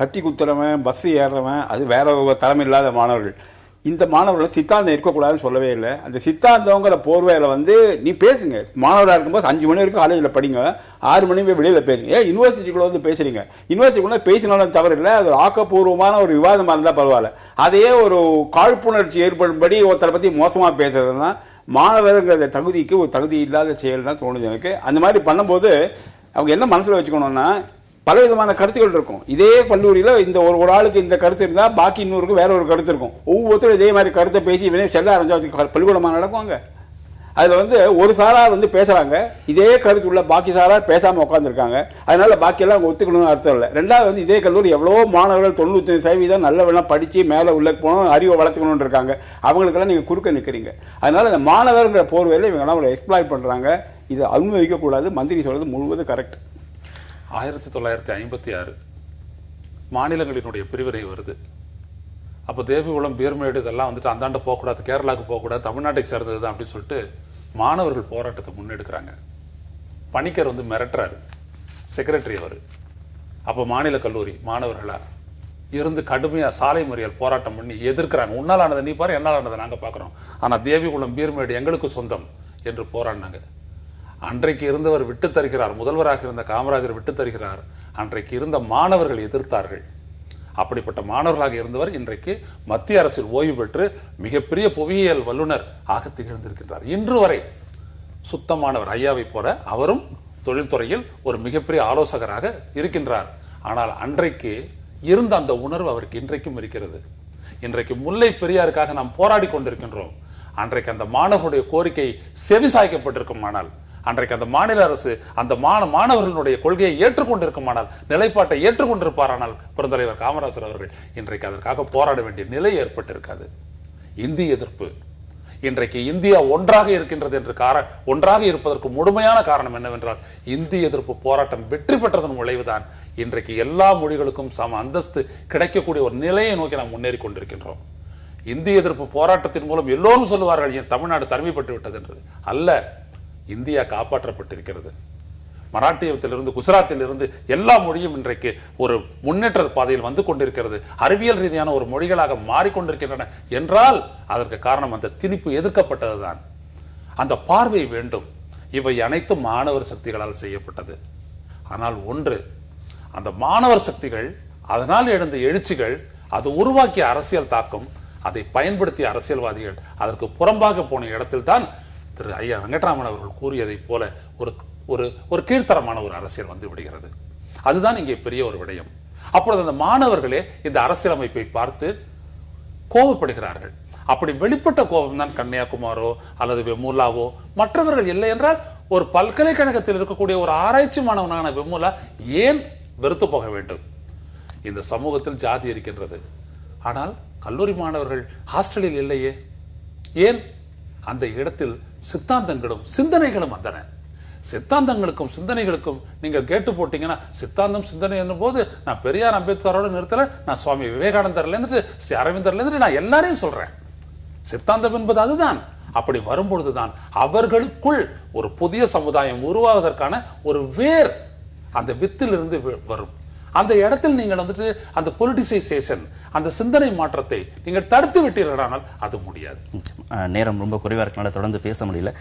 கத்தி குத்துறவன், பஸ் ஏறுறவன் அது வேற ஒரு தரம் இல்லாத மாணவர்கள். இந்த மாணவர்கள் சித்தாந்தம் இருக்கக்கூடாதுன்னு சொல்லவே இல்லை. அந்த சித்தாந்தங்கிற போர்வையில நீ பேசுங்க. மாணவராக இருக்கும்போது 5 மணி வரைக்கும் காலேஜில் படிங்க, 6 மணி போய் வெளியில பேசுங்க. யூனிவர்சிட்டிக்குள்ள பேசுறீங்க, யூனிவர்சிட்டிக்குள்ள பேசினாலும் தவறு இல்லை. அது ஒரு ஆக்கப்பூர்வமான ஒரு விவாதமாக இருந்தால் பரவாயில்ல. அதையே ஒரு காழ்ப்புணர்ச்சி ஏற்படும்படி ஒருத்தரை பத்தி மோசமா பேசுறதுன்னா மாணவர்கள் தகுதிக்கு ஒரு தகுதி இல்லாத செயல் தான் தோணுது எனக்கு. அந்த மாதிரி பண்ணும்போது அவங்க என்ன மனசுல வச்சுக்கணும்னா, பலவிதமான கருத்துக்கள் இருக்கும். இதே கல்லூரியில இந்த ஒரு ஆளுக்கு இந்த கருத்து இருந்தா பாக்கி இன்னொருக்கு வேற ஒரு கருத்து இருக்கும். ஒவ்வொருத்தரும் இதே மாதிரி கருத்தை பேசி செல்ல ஆரம்பிச்சா பள்ளிக்கூடமா நடக்குவாங்க. அதுல ஒரு சாரார் பேசுறாங்க, இதே கருத்து உள்ள பாக்கி சாரார் பேசாம உட்காந்துருக்காங்க. அதனால பாக்கி எல்லாம் ஒத்துக்கணும்னு அர்த்தம் இல்லை. ரெண்டாவது இதே கல்லூரி எவ்வளவோ மாணவர்கள் 95% நல்ல படிச்சு மேல உள்ள போகணும், அறிவை வளர்த்துக்கணும்னு இருக்காங்க. அவங்களுக்கெல்லாம் நீங்க குறுக்க நிக்கிறீங்க. அதனால இந்த மாணவர்கிற போர்வையில இவங்க எல்லாம் எக்ஸ்ப்ளாய்ட் பண்றாங்க. இது அனுமதிக்க கூடாது. மந்திரி சொல்றது முழுவதும் கரெக்ட். 1956 மாநிலங்களினுடைய பிரிவினை வருது. அப்போ தேவிகுளம், பீர்மேடு இதெல்லாம் அந்தாண்ட போகக்கூடாது, கேரளாவுக்கு போகக்கூடாது, தமிழ்நாட்டை சேர்ந்தது தான் அப்படின்னு சொல்லிட்டு மாணவர்கள் போராட்டத்தை முன்னெடுக்கிறாங்க. பணிக்கர் மிரட்டுறாரு, செக்ரட்டரி அவர். அப்போ மாநில கல்லூரி மாணவர்களா இருந்து கடுமையா சாலை மறியல் போராட்டம் பண்ணி எதிர்க்கிறாங்க. உன்னால் ஆனதை நீ பாரு, என்னால் ஆனதை நாங்க பாக்குறோம், ஆனா தேவிகுளம், பீர்மேடு எங்களுக்கு சொந்தம் என்று போராடினாங்க. அன்றைக்கு இருந்தவர் விட்டு தருகிறார், முதல்வராக இருந்த காமராஜர் விட்டு தருகிறார். அன்றைக்கு இருந்த மாணவர்கள் எதிர்த்தார்கள். அப்படிப்பட்ட மாணவர்களாக இருந்தவர் இன்றைக்கு மத்திய அரசில் ஓய்வு பெற்று மிகப்பெரிய புவியியல் வல்லுநர் ஆக திகழ்ந்திருக்கின்றார். இன்று வரை சுத்தமானவர், ஐயாவை போல அவரும் தொழில்துறையில் ஒரு மிகப்பெரிய ஆலோசகராக இருக்கின்றார். ஆனால் அன்றைக்கு இருந்த அந்த உணர்வு அவருக்கு இன்றைக்கும் இருக்கிறது. இன்றைக்கு முல்லை பெரியாருக்காக நாம் போராடி கொண்டிருக்கின்றோம். அன்றைக்கு அந்த மாணவர்களுடைய கோரிக்கை செவிசாய்க்கப்பட்டிருக்குமானால், அன்றைக்கு அந்த மாநில அரசு அந்த மாணவர்களுடைய கொள்கையை ஏற்றுக்கொண்டிருக்குமானால், நிலைப்பாட்டை ஏற்றுக்கொண்டிருப்பாரானால் பெருந்தலைவர் காமராஜர் அவர்கள் இன்றைக்கு அதற்காக போராட வேண்டிய நிலை ஏற்பட்டிருக்காது. இந்திய எதிர்ப்பு இன்றைக்கு இந்தியா ஒன்றாக இருக்கின்றது என்று ஒன்றாக இருப்பதற்கு முழுமையான காரணம் என்னவென்றால், இந்திய எதிர்ப்பு போராட்டம் வெற்றி பெற்றதன் விளைவுதான் இன்றைக்கு எல்லா மொழிகளுக்கும் சம அந்தஸ்து கிடைக்கக்கூடிய ஒரு நிலையை நோக்கி நாம் முன்னேறி கொண்டிருக்கின்றோம். இந்திய எதிர்ப்பு போராட்டத்தின் மூலம் எல்லோரும் சொல்லுவார்கள் என் தமிழ்நாடு தனிமைப்பட்டு விட்டது என்று. அல்ல, இந்தியா காப்பாற்றப்பட்டிருக்கிறது. மராட்டியத்திலிருந்து, குஜராத்தில் இருந்து எல்லா மொழியும் இன்றைக்கு ஒரு முன்னேற்ற பாதையில் வந்து கொண்டிருக்கிறது. அறிவியல் ரீதியான ஒரு மொழிகளாக மாறிக்கொண்டிருக்கின்றன என்றால் அதற்கு காரணம் அந்த திணிப்பு எதிர்க்கப்பட்டதுதான். அந்த பார்வை வேண்டும். இவை அனைத்தும் மாணவர் சக்திகளால் செய்யப்பட்டது. ஆனால் ஒன்று, அந்த மாணவர் சக்திகள், அதனால் எழுந்த எழுச்சிகள், அது உருவாக்கிய அரசியல் தாக்கம், அதை பயன்படுத்திய அரசியல்வாதிகள் அதற்கு புறம்பாக போன இடத்தில் தான் திரு ஐயா வெங்கட்ராமன் அவர்கள் கூறியதை போல ஒரு கீழ்த்தரமான ஒரு அரசியல் வந்து விடுகிறது. அதுதான் இங்கே பெரிய ஒரு விடயம். அப்பொழுது அந்த மாணவர்களே இந்த அரசியலமைப்பை பார்த்து கோபப்படுகிறார்கள். அப்படி வெளிப்பட்ட கோபம் தான் கன்னியாகுமாரோ அல்லது வெமுலாவோ. மற்றவர்கள் இல்லை என்றால் ஒரு பல்கலைக்கழகத்தில் இருக்கக்கூடிய ஒரு ஆராய்ச்சி மாணவனான வெமுலா ஏன் வெறுத்து போக வேண்டும்? இந்த சமூகத்தில் ஜாதி இருக்கின்றது, ஆனால் கல்லூரி மாணவர்கள் ஹாஸ்டலில் இல்லையே. ஏன்? அந்த இடத்தில் சித்தாந்தங்களும் சிந்தனைகளும் வந்தன. சித்தாந்தங்களுக்கும் சிந்தனைகளுக்கும் நீங்க கேட்டு போட்டீங்கன்னா, சித்தாந்தம் சிந்தனை என்னும் போது நான் பெரியார் அம்பேத்கரோட நிறுத்தல, நான் சுவாமி விவேகானந்தர்ல இருந்து ஸ்ரீ அரவிந்தர்ல இருந்து நான் எல்லாரையும் சொல்றேன். சித்தாந்தம் என்பது அதுதான். அப்படி வரும்பொழுதுதான் அவர்களுக்குள் ஒரு புதிய சமுதாயம் உருவாவதற்கான ஒரு வேர் அந்த வித்திலிருந்து வரும். அந்த இடத்தில் நீங்கள் வந்துட்டு அந்த பொலிட்டிசைசேஷன், அந்த சிந்தனை மாற்றத்தை நீங்கள் தடுத்து விட்டீர்களானால் அது முடியாது. நேரம் ரொம்ப குறைவாக இருக்கனால தொடர்ந்து பேச முடியல.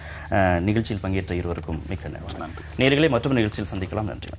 நிகழ்ச்சியில் பங்கேற்ற இருவருக்கும் மிக்க நன்றி. நேயர்களே, மற்றொரு நிகழ்ச்சியில் சந்திக்கலாம். நன்றி.